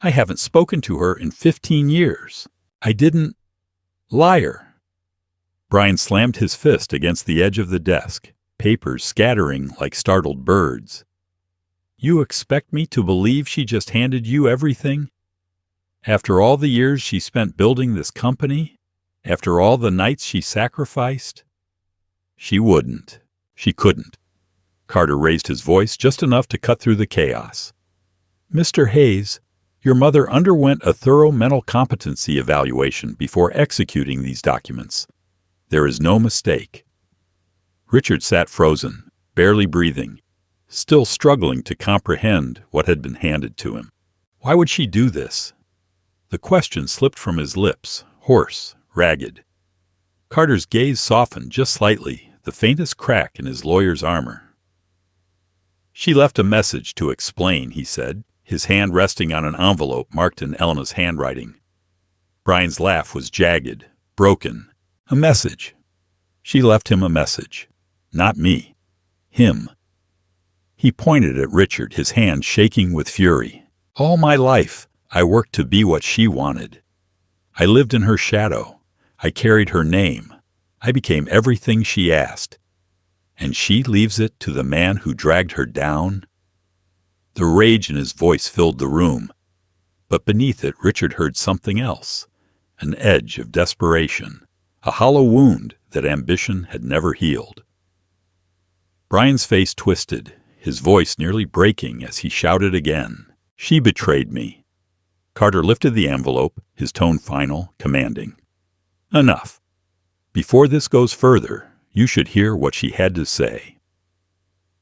I haven't spoken to her in 15 years. I didn't. Liar. Brian slammed his fist against the edge of the desk, papers scattering like startled birds. You expect me to believe she just handed you everything? After all the years she spent building this company? After all the nights she sacrificed? She wouldn't. She couldn't. Carter raised his voice just enough to cut through the chaos. Mr. Hayes, your mother underwent a thorough mental competency evaluation before executing these documents. There is no mistake. Richard sat frozen, barely breathing, still struggling to comprehend what had been handed to him. Why would she do this? The question slipped from his lips, hoarse, ragged. Carter's gaze softened just slightly, the faintest crack in his lawyer's armor. She left a message to explain, he said, his hand resting on an envelope marked in Elena's handwriting. Brian's laugh was jagged, broken. A message. She left him a message. Not me. Him. He pointed at Richard, his hand shaking with fury. All my life, I worked to be what she wanted. I lived in her shadow. I carried her name. I became everything she asked. And she leaves it to the man who dragged her down? The rage in his voice filled the room. But beneath it, Richard heard something else. An edge of desperation. A hollow wound that ambition had never healed. Brian's face twisted, his voice nearly breaking as he shouted again. She betrayed me. Carter lifted the envelope, his tone final, commanding. Enough. Before this goes further, you should hear what she had to say.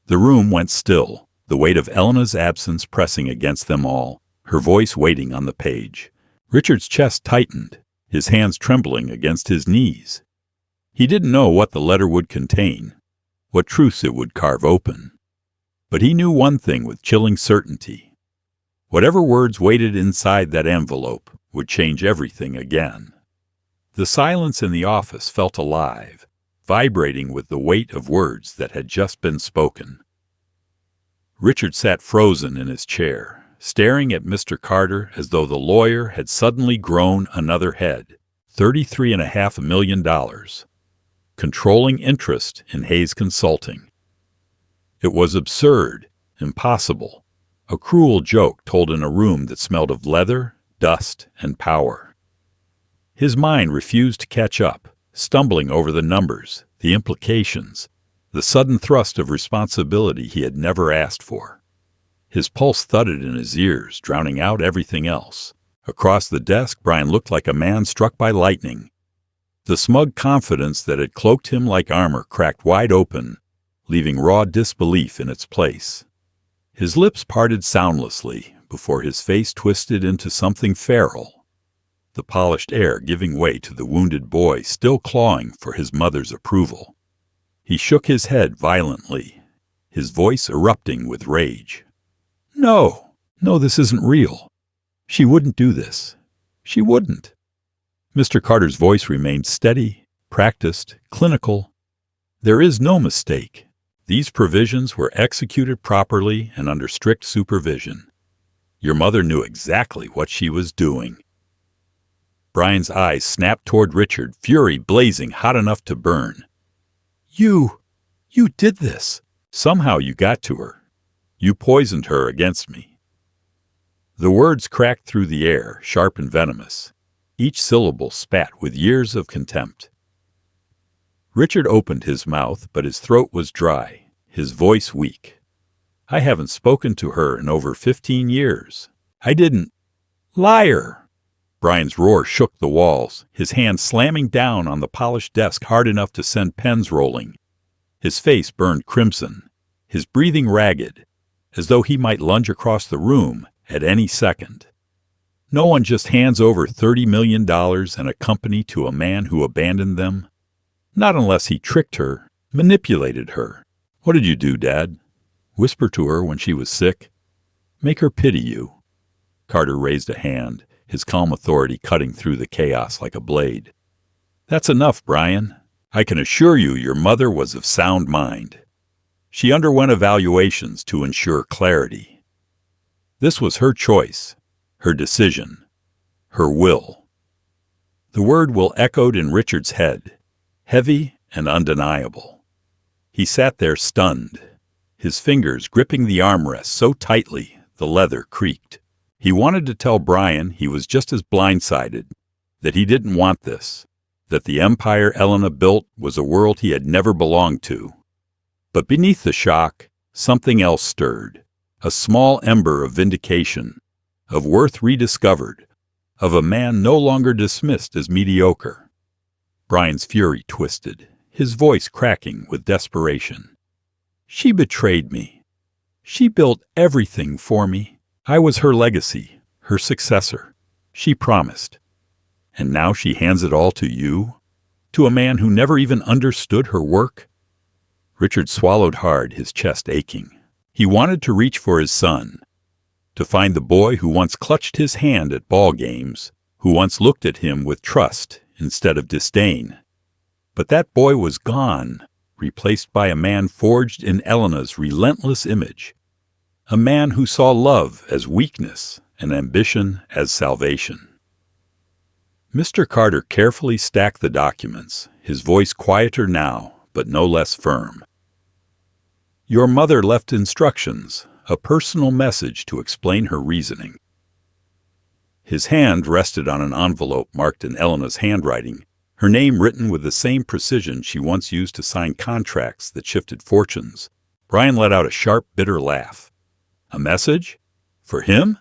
The room went still, the weight of Elena's absence pressing against them all, her voice waiting on the page. Richard's chest tightened, his hands trembling against his knees. He didn't know what the letter would contain, what truths it would carve open. But he knew one thing with chilling certainty. Whatever words waited inside that envelope would change everything again. The silence in the office felt alive, vibrating with the weight of words that had just been spoken. Richard sat frozen in his chair, staring at Mr. Carter as though the lawyer had suddenly grown another head, $33.5 million. Controlling interest in Hayes Consulting. It was absurd, impossible, a cruel joke told in a room that smelled of leather, dust, and power. His mind refused to catch up, stumbling over the numbers, the implications, the sudden thrust of responsibility he had never asked for. His pulse thudded in his ears, drowning out everything else. Across the desk, Brian looked like a man struck by lightning. The smug confidence that had cloaked him like armor cracked wide open, leaving raw disbelief in its place. His lips parted soundlessly before his face twisted into something feral, the polished air giving way to the wounded boy still clawing for his mother's approval. He shook his head violently, his voice erupting with rage. No, this isn't real. She wouldn't do this. She wouldn't. Mr. Carter's voice remained steady, practiced, clinical. There is no mistake. These provisions were executed properly and under strict supervision. Your mother knew exactly what she was doing. Brian's eyes snapped toward Richard, fury blazing hot enough to burn. You did this. Somehow you got to her. You poisoned her against me. The words cracked through the air, sharp and venomous. Each syllable spat with years of contempt. Richard opened his mouth, but his throat was dry, his voice weak. I haven't spoken to her in over 15 years. I didn't. Liar! Brian's roar shook the walls, his hand slamming down on the polished desk hard enough to send pens rolling. His face burned crimson, his breathing ragged, as though he might lunge across the room at any second. No one just hands over $30 million and a company to a man who abandoned them. Not unless he tricked her, manipulated her. What did you do, Dad? Whisper to her when she was sick. Make her pity you." Carter raised a hand, his calm authority cutting through the chaos like a blade. "That's enough, Brian. I can assure you your mother was of sound mind. She underwent evaluations to ensure clarity. This was her choice, her decision, her will." The word will echoed in Richard's head, heavy and undeniable. He sat there stunned, his fingers gripping the armrest so tightly the leather creaked. He wanted to tell Brian he was just as blindsided, that he didn't want this, that the empire Elena built was a world he had never belonged to. But beneath the shock, something else stirred, a small ember of vindication, of worth rediscovered, of a man no longer dismissed as mediocre. Brian's fury twisted, his voice cracking with desperation. "She betrayed me. She built everything for me. I was her legacy, her successor. She promised. And now she hands it all to you? To a man who never even understood her work?" Richard swallowed hard, his chest aching. He wanted to reach for his son, to find the boy who once clutched his hand at ball games, who once looked at him with trust instead of disdain. But that boy was gone, replaced by a man forged in Elena's relentless image. A man who saw love as weakness and ambition as salvation. Mr. Carter carefully stacked the documents, his voice quieter now, but no less firm. "Your mother left instructions, a personal message to explain her reasoning." His hand rested on an envelope marked in Elena's handwriting, her name written with the same precision she once used to sign contracts that shifted fortunes. Brian let out a sharp, bitter laugh. A message? For him?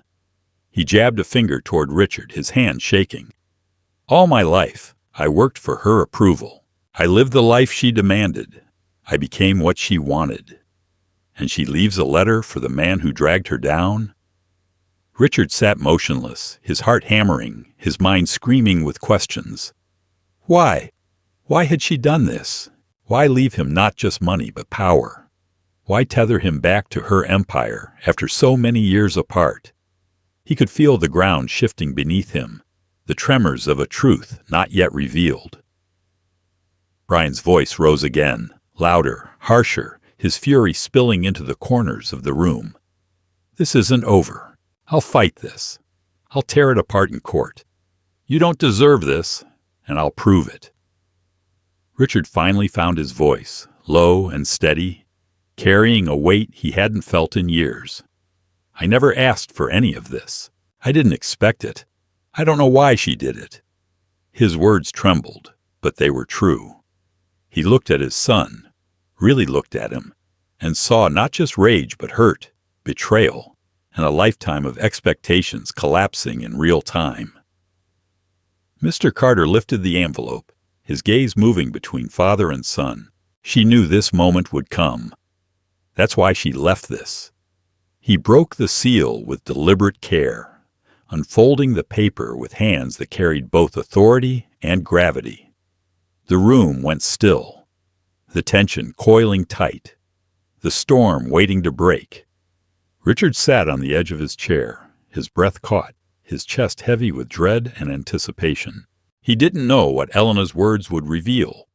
He jabbed a finger toward Richard, his hand shaking. "All my life, I worked for her approval. I lived the life she demanded. I became what she wanted. And she leaves a letter for the man who dragged her down?" Richard sat motionless, his heart hammering, his mind screaming with questions. Why? Why had she done this? Why leave him not just money but power? Why tether him back to her empire after so many years apart? He could feel the ground shifting beneath him, the tremors of a truth not yet revealed. Brian's voice rose again, louder, harsher, his fury spilling into the corners of the room. "This isn't over. I'll fight this. I'll tear it apart in court. You don't deserve this, and I'll prove it." Richard finally found his voice, low and steady, carrying a weight he hadn't felt in years. "I never asked for any of this. I didn't expect it. I don't know why she did it." His words trembled, but they were true. He looked at his son, really looked at him, and saw not just rage but hurt, betrayal, and a lifetime of expectations collapsing in real time. Mr. Carter lifted the envelope, his gaze moving between father and son. She knew this moment would come. That's why she left this. He broke the seal with deliberate care, unfolding the paper with hands that carried both authority and gravity. The room went still, the tension coiling tight, the storm waiting to break. Richard sat on the edge of his chair, his breath caught, his chest heavy with dread and anticipation. He didn't know what Elena's words would reveal,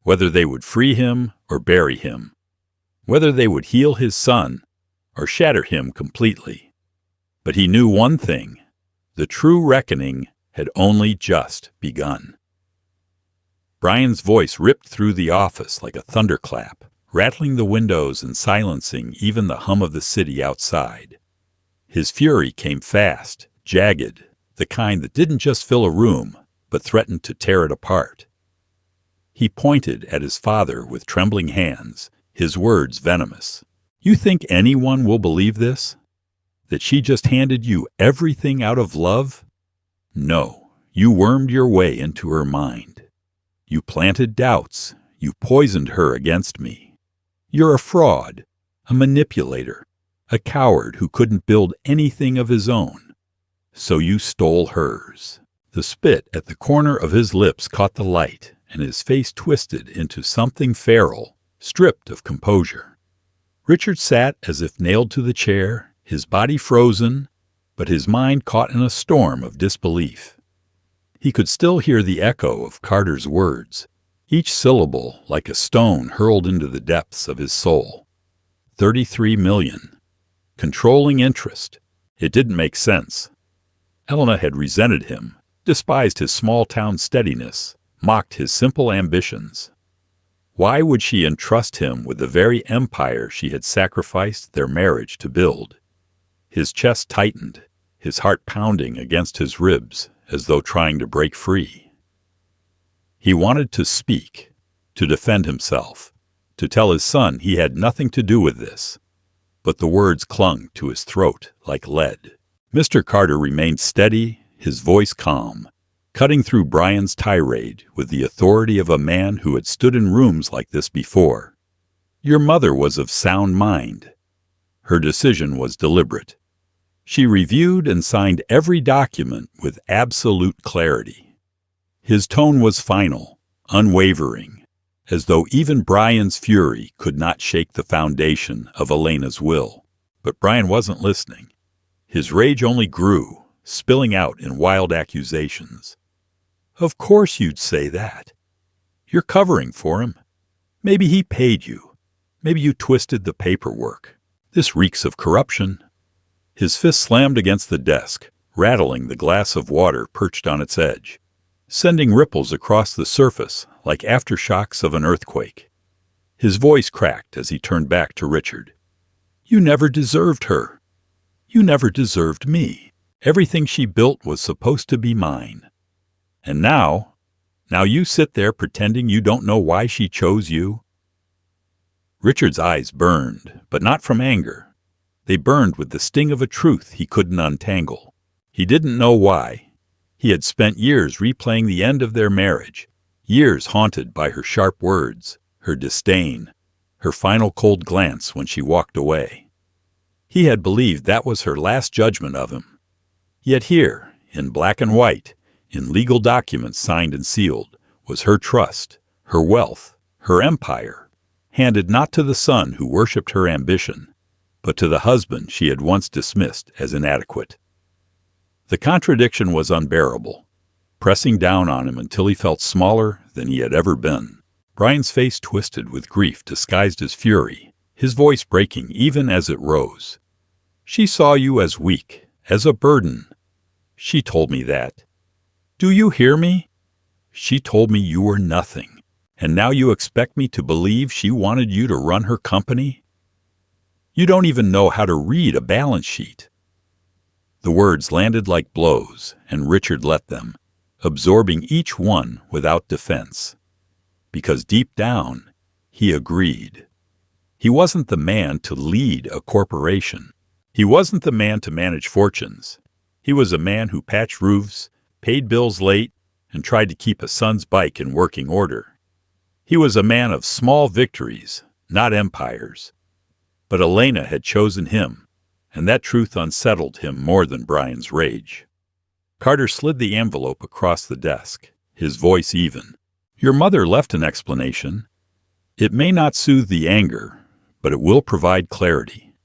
whether they would free him or bury him, whether they would heal his son or shatter him completely. But he knew one thing: the true reckoning had only just begun. Brian's voice ripped through the office like a thunderclap, rattling the windows and silencing even the hum of the city outside. His fury came fast, jagged, the kind that didn't just fill a room, but threatened to tear it apart. He pointed at his father with trembling hands, his words venomous. "You think anyone will believe this? That she just handed you everything out of love? No, you wormed your way into her mind. You planted doubts. You poisoned her against me. You're a fraud, a manipulator, a coward who couldn't build anything of his own. So you stole hers." The spit at the corner of his lips caught the light, and his face twisted into something feral, stripped of composure. Richard sat as if nailed to the chair, his body frozen, but his mind caught in a storm of disbelief. He could still hear the echo of Carter's words, each syllable like a stone hurled into the depths of his soul. 33 million. Controlling interest. It didn't make sense. Elena had resented him, despised his small-town steadiness, mocked his simple ambitions. Why would she entrust him with the very empire she had sacrificed their marriage to build? His chest tightened, his heart pounding against his ribs as though trying to break free. He wanted to speak, to defend himself, to tell his son he had nothing to do with this, but the words clung to his throat like lead. Mr. Carter remained steady, his voice calm, cutting through Brian's tirade with the authority of a man who had stood in rooms like this before. Your mother was of sound mind. Her decision was deliberate. She reviewed and signed every document with absolute clarity. His tone was final, unwavering, as though even Brian's fury could not shake the foundation of Elena's will. But Brian wasn't listening. His rage only grew, spilling out in wild accusations. Of course you'd say that. You're covering for him. Maybe he paid you. Maybe you twisted the paperwork. This reeks of corruption. His fist slammed against the desk, rattling the glass of water perched on its edge, sending ripples across the surface like aftershocks of an earthquake. His voice cracked as he turned back to Richard. You never deserved her. You never deserved me. Everything she built was supposed to be mine. And now you sit there pretending you don't know why she chose you? Richard's eyes burned, but not from anger. They burned with the sting of a truth he couldn't untangle. He didn't know why. He had spent years replaying the end of their marriage, years haunted by her sharp words, her disdain, her final cold glance when she walked away. He had believed that was her last judgment of him. Yet here, in black and white, in legal documents signed and sealed, was her trust, her wealth, her empire, handed not to the son who worshipped her ambition, but to the husband she had once dismissed as inadequate. The contradiction was unbearable, pressing down on him until he felt smaller than he had ever been. Brian's face twisted with grief disguised as fury, his voice breaking even as it rose. She saw you as weak, as a burden. She told me that. Do you hear me? She told me you were nothing, and now you expect me to believe she wanted you to run her company? You don't even know how to read a balance sheet. The words landed like blows, and Richard let them, absorbing each one without defense. Because deep down, he agreed. He wasn't the man to lead a corporation. He wasn't the man to manage fortunes. He was a man who patched roofs, paid bills late, and tried to keep a son's bike in working order. He was a man of small victories, not empires. But Elena had chosen him, and that truth unsettled him more than Brian's rage. Carter slid the envelope across the desk, his voice even. Your mother left an explanation. It may not soothe the anger, but it will provide clarity.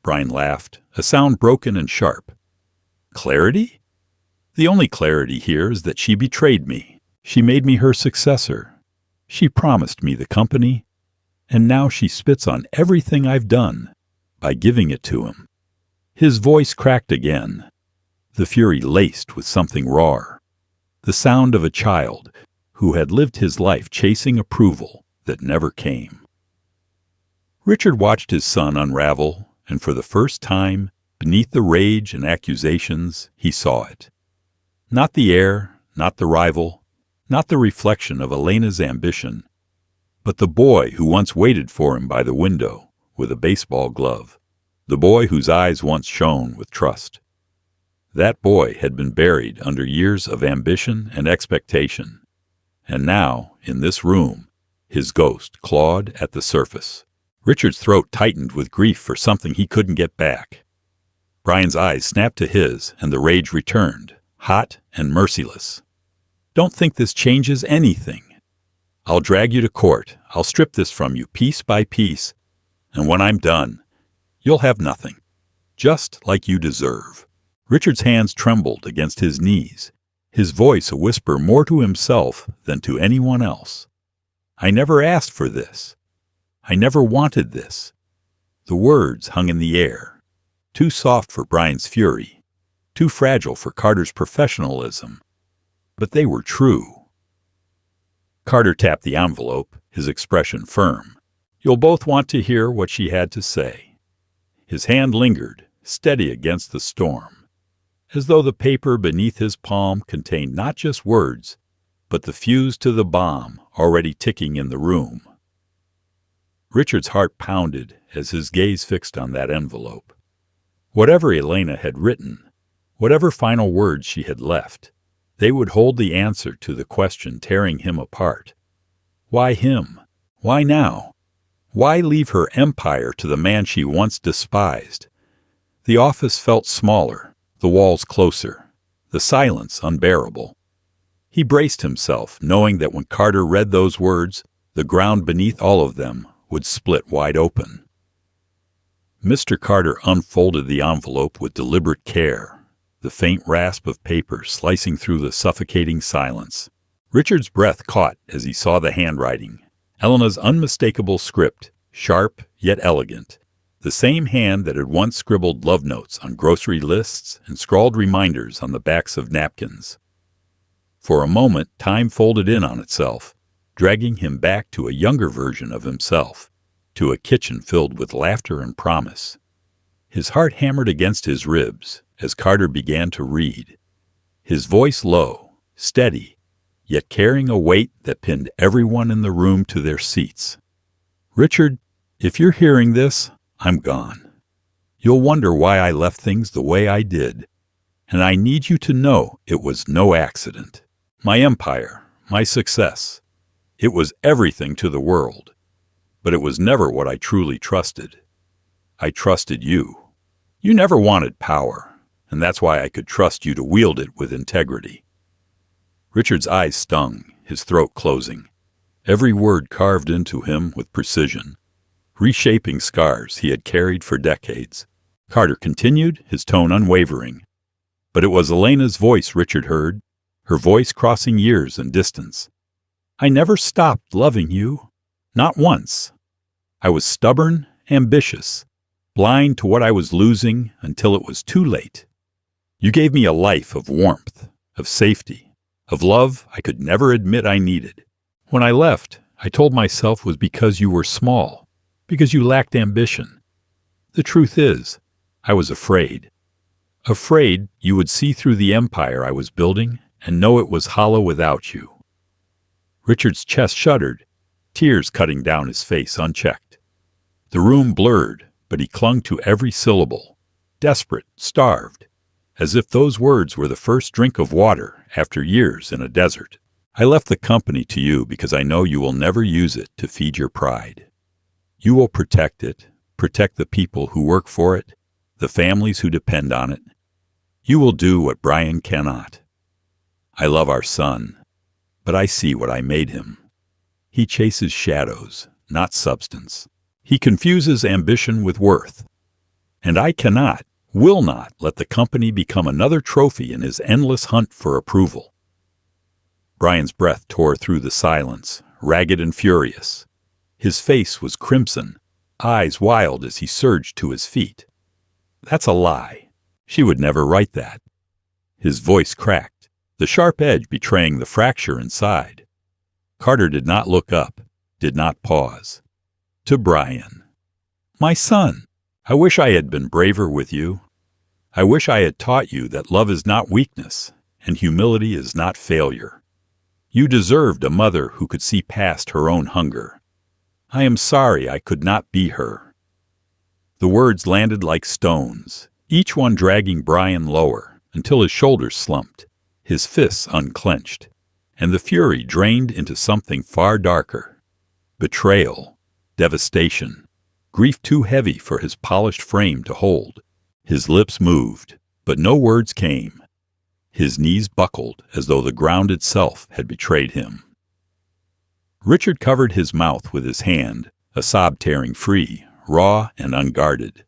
Brian laughed, a sound broken and sharp. Clarity? The only clarity here is that she betrayed me. She made me her successor. She promised me the company, and now she spits on everything I've done by giving it to him. His voice cracked again, the fury laced with something raw, the sound of a child who had lived his life chasing approval that never came. Richard watched his son unravel, and for the first time, beneath the rage and accusations, he saw it. Not the heir, not the rival, not the reflection of Elena's ambition, but the boy who once waited for him by the window with a baseball glove, the boy whose eyes once shone with trust. That boy had been buried under years of ambition and expectation, and now, in this room, his ghost clawed at the surface. Richard's throat tightened with grief for something he couldn't get back. Brian's eyes snapped to his, and the rage returned, hot and merciless. Don't think this changes anything. I'll drag you to court. I'll strip this from you piece by piece. And when I'm done, you'll have nothing. Just like you deserve." Richard's hands trembled against his knees, his voice a whisper more to himself than to anyone else. "I never asked for this. I never wanted this." The words hung in the air, too soft for Brian's fury, too fragile for Carter's professionalism. But they were true. Carter tapped the envelope, his expression firm. "You'll both want to hear what she had to say." His hand lingered, steady against the storm, as though the paper beneath his palm contained not just words, but the fuse to the bomb already ticking in the room. Richard's heart pounded as his gaze fixed on that envelope. Whatever Elena had written, whatever final words she had left, they would hold the answer to the question tearing him apart. Why him? Why now? Why leave her empire to the man she once despised? The office felt smaller, the walls closer, the silence unbearable. He braced himself, knowing that when Carter read those words, the ground beneath all of them would split wide open. Mr. Carter unfolded the envelope with deliberate care, the faint rasp of paper slicing through the suffocating silence. Richard's breath caught as he saw the handwriting, Elena's unmistakable script, sharp yet elegant, the same hand that had once scribbled love notes on grocery lists and scrawled reminders on the backs of napkins. For a moment, time folded in on itself, dragging him back to a younger version of himself, to a kitchen filled with laughter and promise. His heart hammered against his ribs as Carter began to read, his voice low, steady, yet carrying a weight that pinned everyone in the room to their seats. "Richard, if you're hearing this, I'm gone. You'll wonder why I left things the way I did, and I need you to know it was no accident. My empire, my success, it was everything to the world, but it was never what I truly trusted. I trusted you. You never wanted power, and that's why I could trust you to wield it with integrity." Richard's eyes stung, his throat closing, every word carved into him with precision, reshaping scars he had carried for decades. Carter continued, his tone unwavering. But it was Elena's voice Richard heard, her voice crossing years and distance. "I never stopped loving you. Not once. I was stubborn, ambitious, blind to what I was losing until it was too late. You gave me a life of warmth, of safety, of love I could never admit I needed. When I left, I told myself it was because you were small, because you lacked ambition. The truth is, I was afraid. Afraid you would see through the empire I was building and know it was hollow without you." Richard's chest shuddered, tears cutting down his face unchecked. The room blurred, but he clung to every syllable, desperate, starved, as if those words were the first drink of water after years in a desert. "I left the company to you because I know you will never use it to feed your pride. You will protect it, protect the people who work for it, the families who depend on it. You will do what Brian cannot. I love our son, but I see what I made him. He chases shadows, not substance. He confuses ambition with worth. And I cannot, will not let the company become another trophy in his endless hunt for approval." Brian's breath tore through the silence, ragged and furious. His face was crimson, eyes wild as he surged to his feet. "That's a lie. She would never write that." His voice cracked, the sharp edge betraying the fracture inside. Carter did not look up, did not pause. To Brian. "My son, I wish I had been braver with you. I wish I had taught you that love is not weakness, and humility is not failure. You deserved a mother who could see past her own hunger. I am sorry I could not be her." The words landed like stones, each one dragging Brian lower, until his shoulders slumped, his fists unclenched, and the fury drained into something far darker. Betrayal, devastation, grief too heavy for his polished frame to hold. His lips moved, but no words came. His knees buckled as though the ground itself had betrayed him. Richard covered his mouth with his hand, a sob tearing free, raw and unguarded.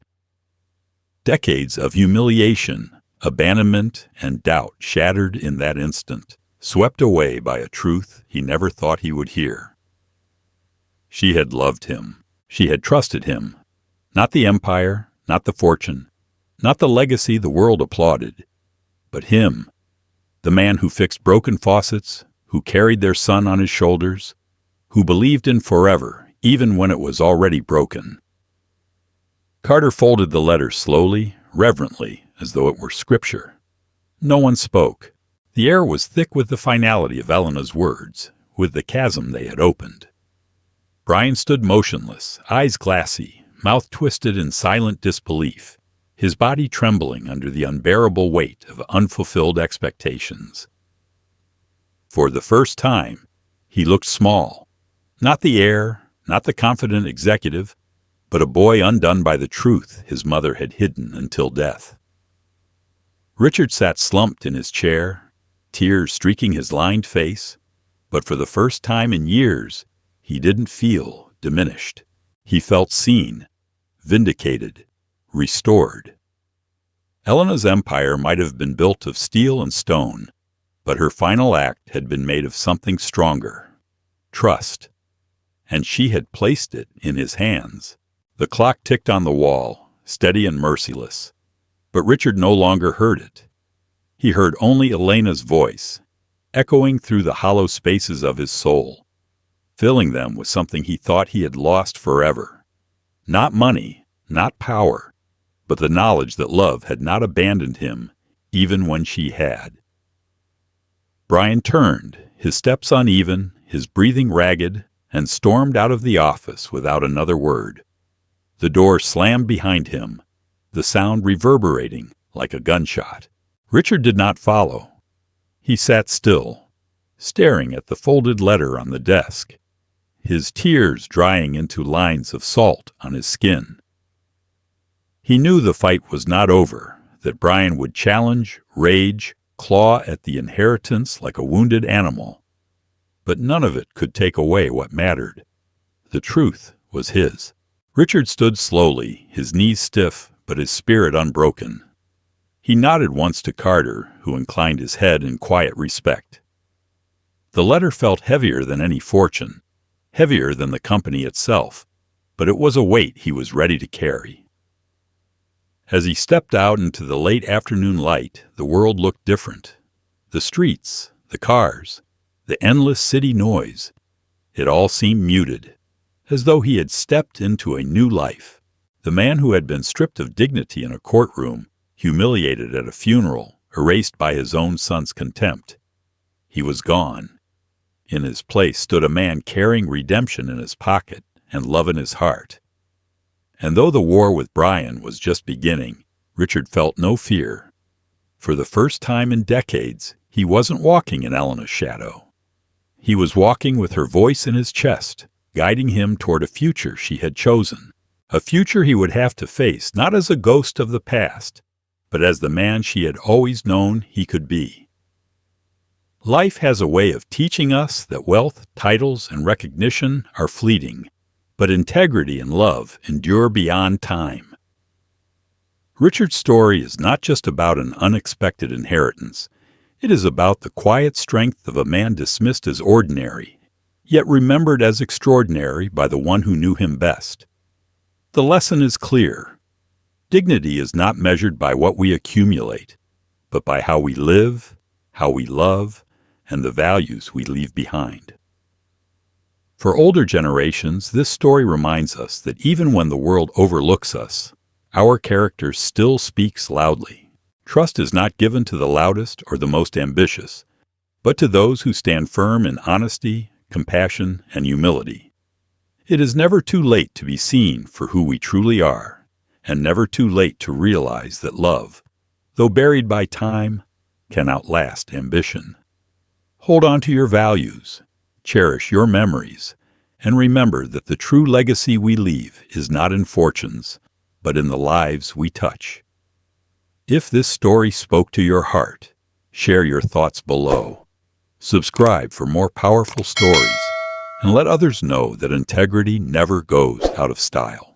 Decades of humiliation, abandonment, and doubt shattered in that instant, swept away by a truth he never thought he would hear. She had loved him. She had trusted him. Not the empire, not the fortune, not the legacy the world applauded, but him, the man who fixed broken faucets, who carried their son on his shoulders, who believed in forever even when it was already broken. Carter folded the letter slowly, reverently, as though it were scripture. No one spoke. The air was thick with the finality of Elena's words, with the chasm they had opened. Brian stood motionless, eyes glassy, mouth twisted in silent disbelief, his body trembling under the unbearable weight of unfulfilled expectations. For the first time, he looked small. Not the heir, not the confident executive, but a boy undone by the truth his mother had hidden until death. Richard sat slumped in his chair, tears streaking his lined face, but for the first time in years, he didn't feel diminished. He felt seen, vindicated, restored. Elena's empire might have been built of steel and stone, but her final act had been made of something stronger, trust, and she had placed it in his hands. The clock ticked on the wall, steady and merciless, but Richard no longer heard it. He heard only Elena's voice, echoing through the hollow spaces of his soul, filling them with something he thought he had lost forever. Not money, not power, but the knowledge that love had not abandoned him, even when she had. Brian turned, his steps uneven, his breathing ragged, and stormed out of the office without another word. The door slammed behind him, the sound reverberating like a gunshot. Richard did not follow. He sat still, staring at the folded letter on the desk, his tears drying into lines of salt on his skin. He knew the fight was not over, that Brian would challenge, rage, claw at the inheritance like a wounded animal. But none of it could take away what mattered. The truth was his. Richard stood slowly, his knees stiff, but his spirit unbroken. He nodded once to Carter, who inclined his head in quiet respect. The letter felt heavier than any fortune, heavier than the company itself, but it was a weight he was ready to carry. As he stepped out into the late afternoon light, the world looked different. The streets, the cars, the endless city noise, it all seemed muted, as though he had stepped into a new life. The man who had been stripped of dignity in a courtroom, humiliated at a funeral, erased by his own son's contempt. He was gone. In his place stood a man carrying redemption in his pocket and love in his heart. And though the war with Brian was just beginning, Richard felt no fear. For the first time in decades, he wasn't walking in Elena's shadow. He was walking with her voice in his chest, guiding him toward a future she had chosen, a future he would have to face not as a ghost of the past, but as the man she had always known he could be. Life has a way of teaching us that wealth, titles, and recognition are fleeting, but integrity and love endure beyond time. Richard's story is not just about an unexpected inheritance. It is about the quiet strength of a man dismissed as ordinary, yet remembered as extraordinary by the one who knew him best. The lesson is clear. Dignity is not measured by what we accumulate, but by how we live, how we love, and the values we leave behind. For older generations, this story reminds us that even when the world overlooks us, our character still speaks loudly. Trust is not given to the loudest or the most ambitious, but to those who stand firm in honesty, compassion, and humility. It is never too late to be seen for who we truly are, and never too late to realize that love, though buried by time, can outlast ambition. Hold on to your values, cherish your memories, and remember that the true legacy we leave is not in fortunes, but in the lives we touch. If this story spoke to your heart, share your thoughts below. Subscribe for more powerful stories, and let others know that integrity never goes out of style.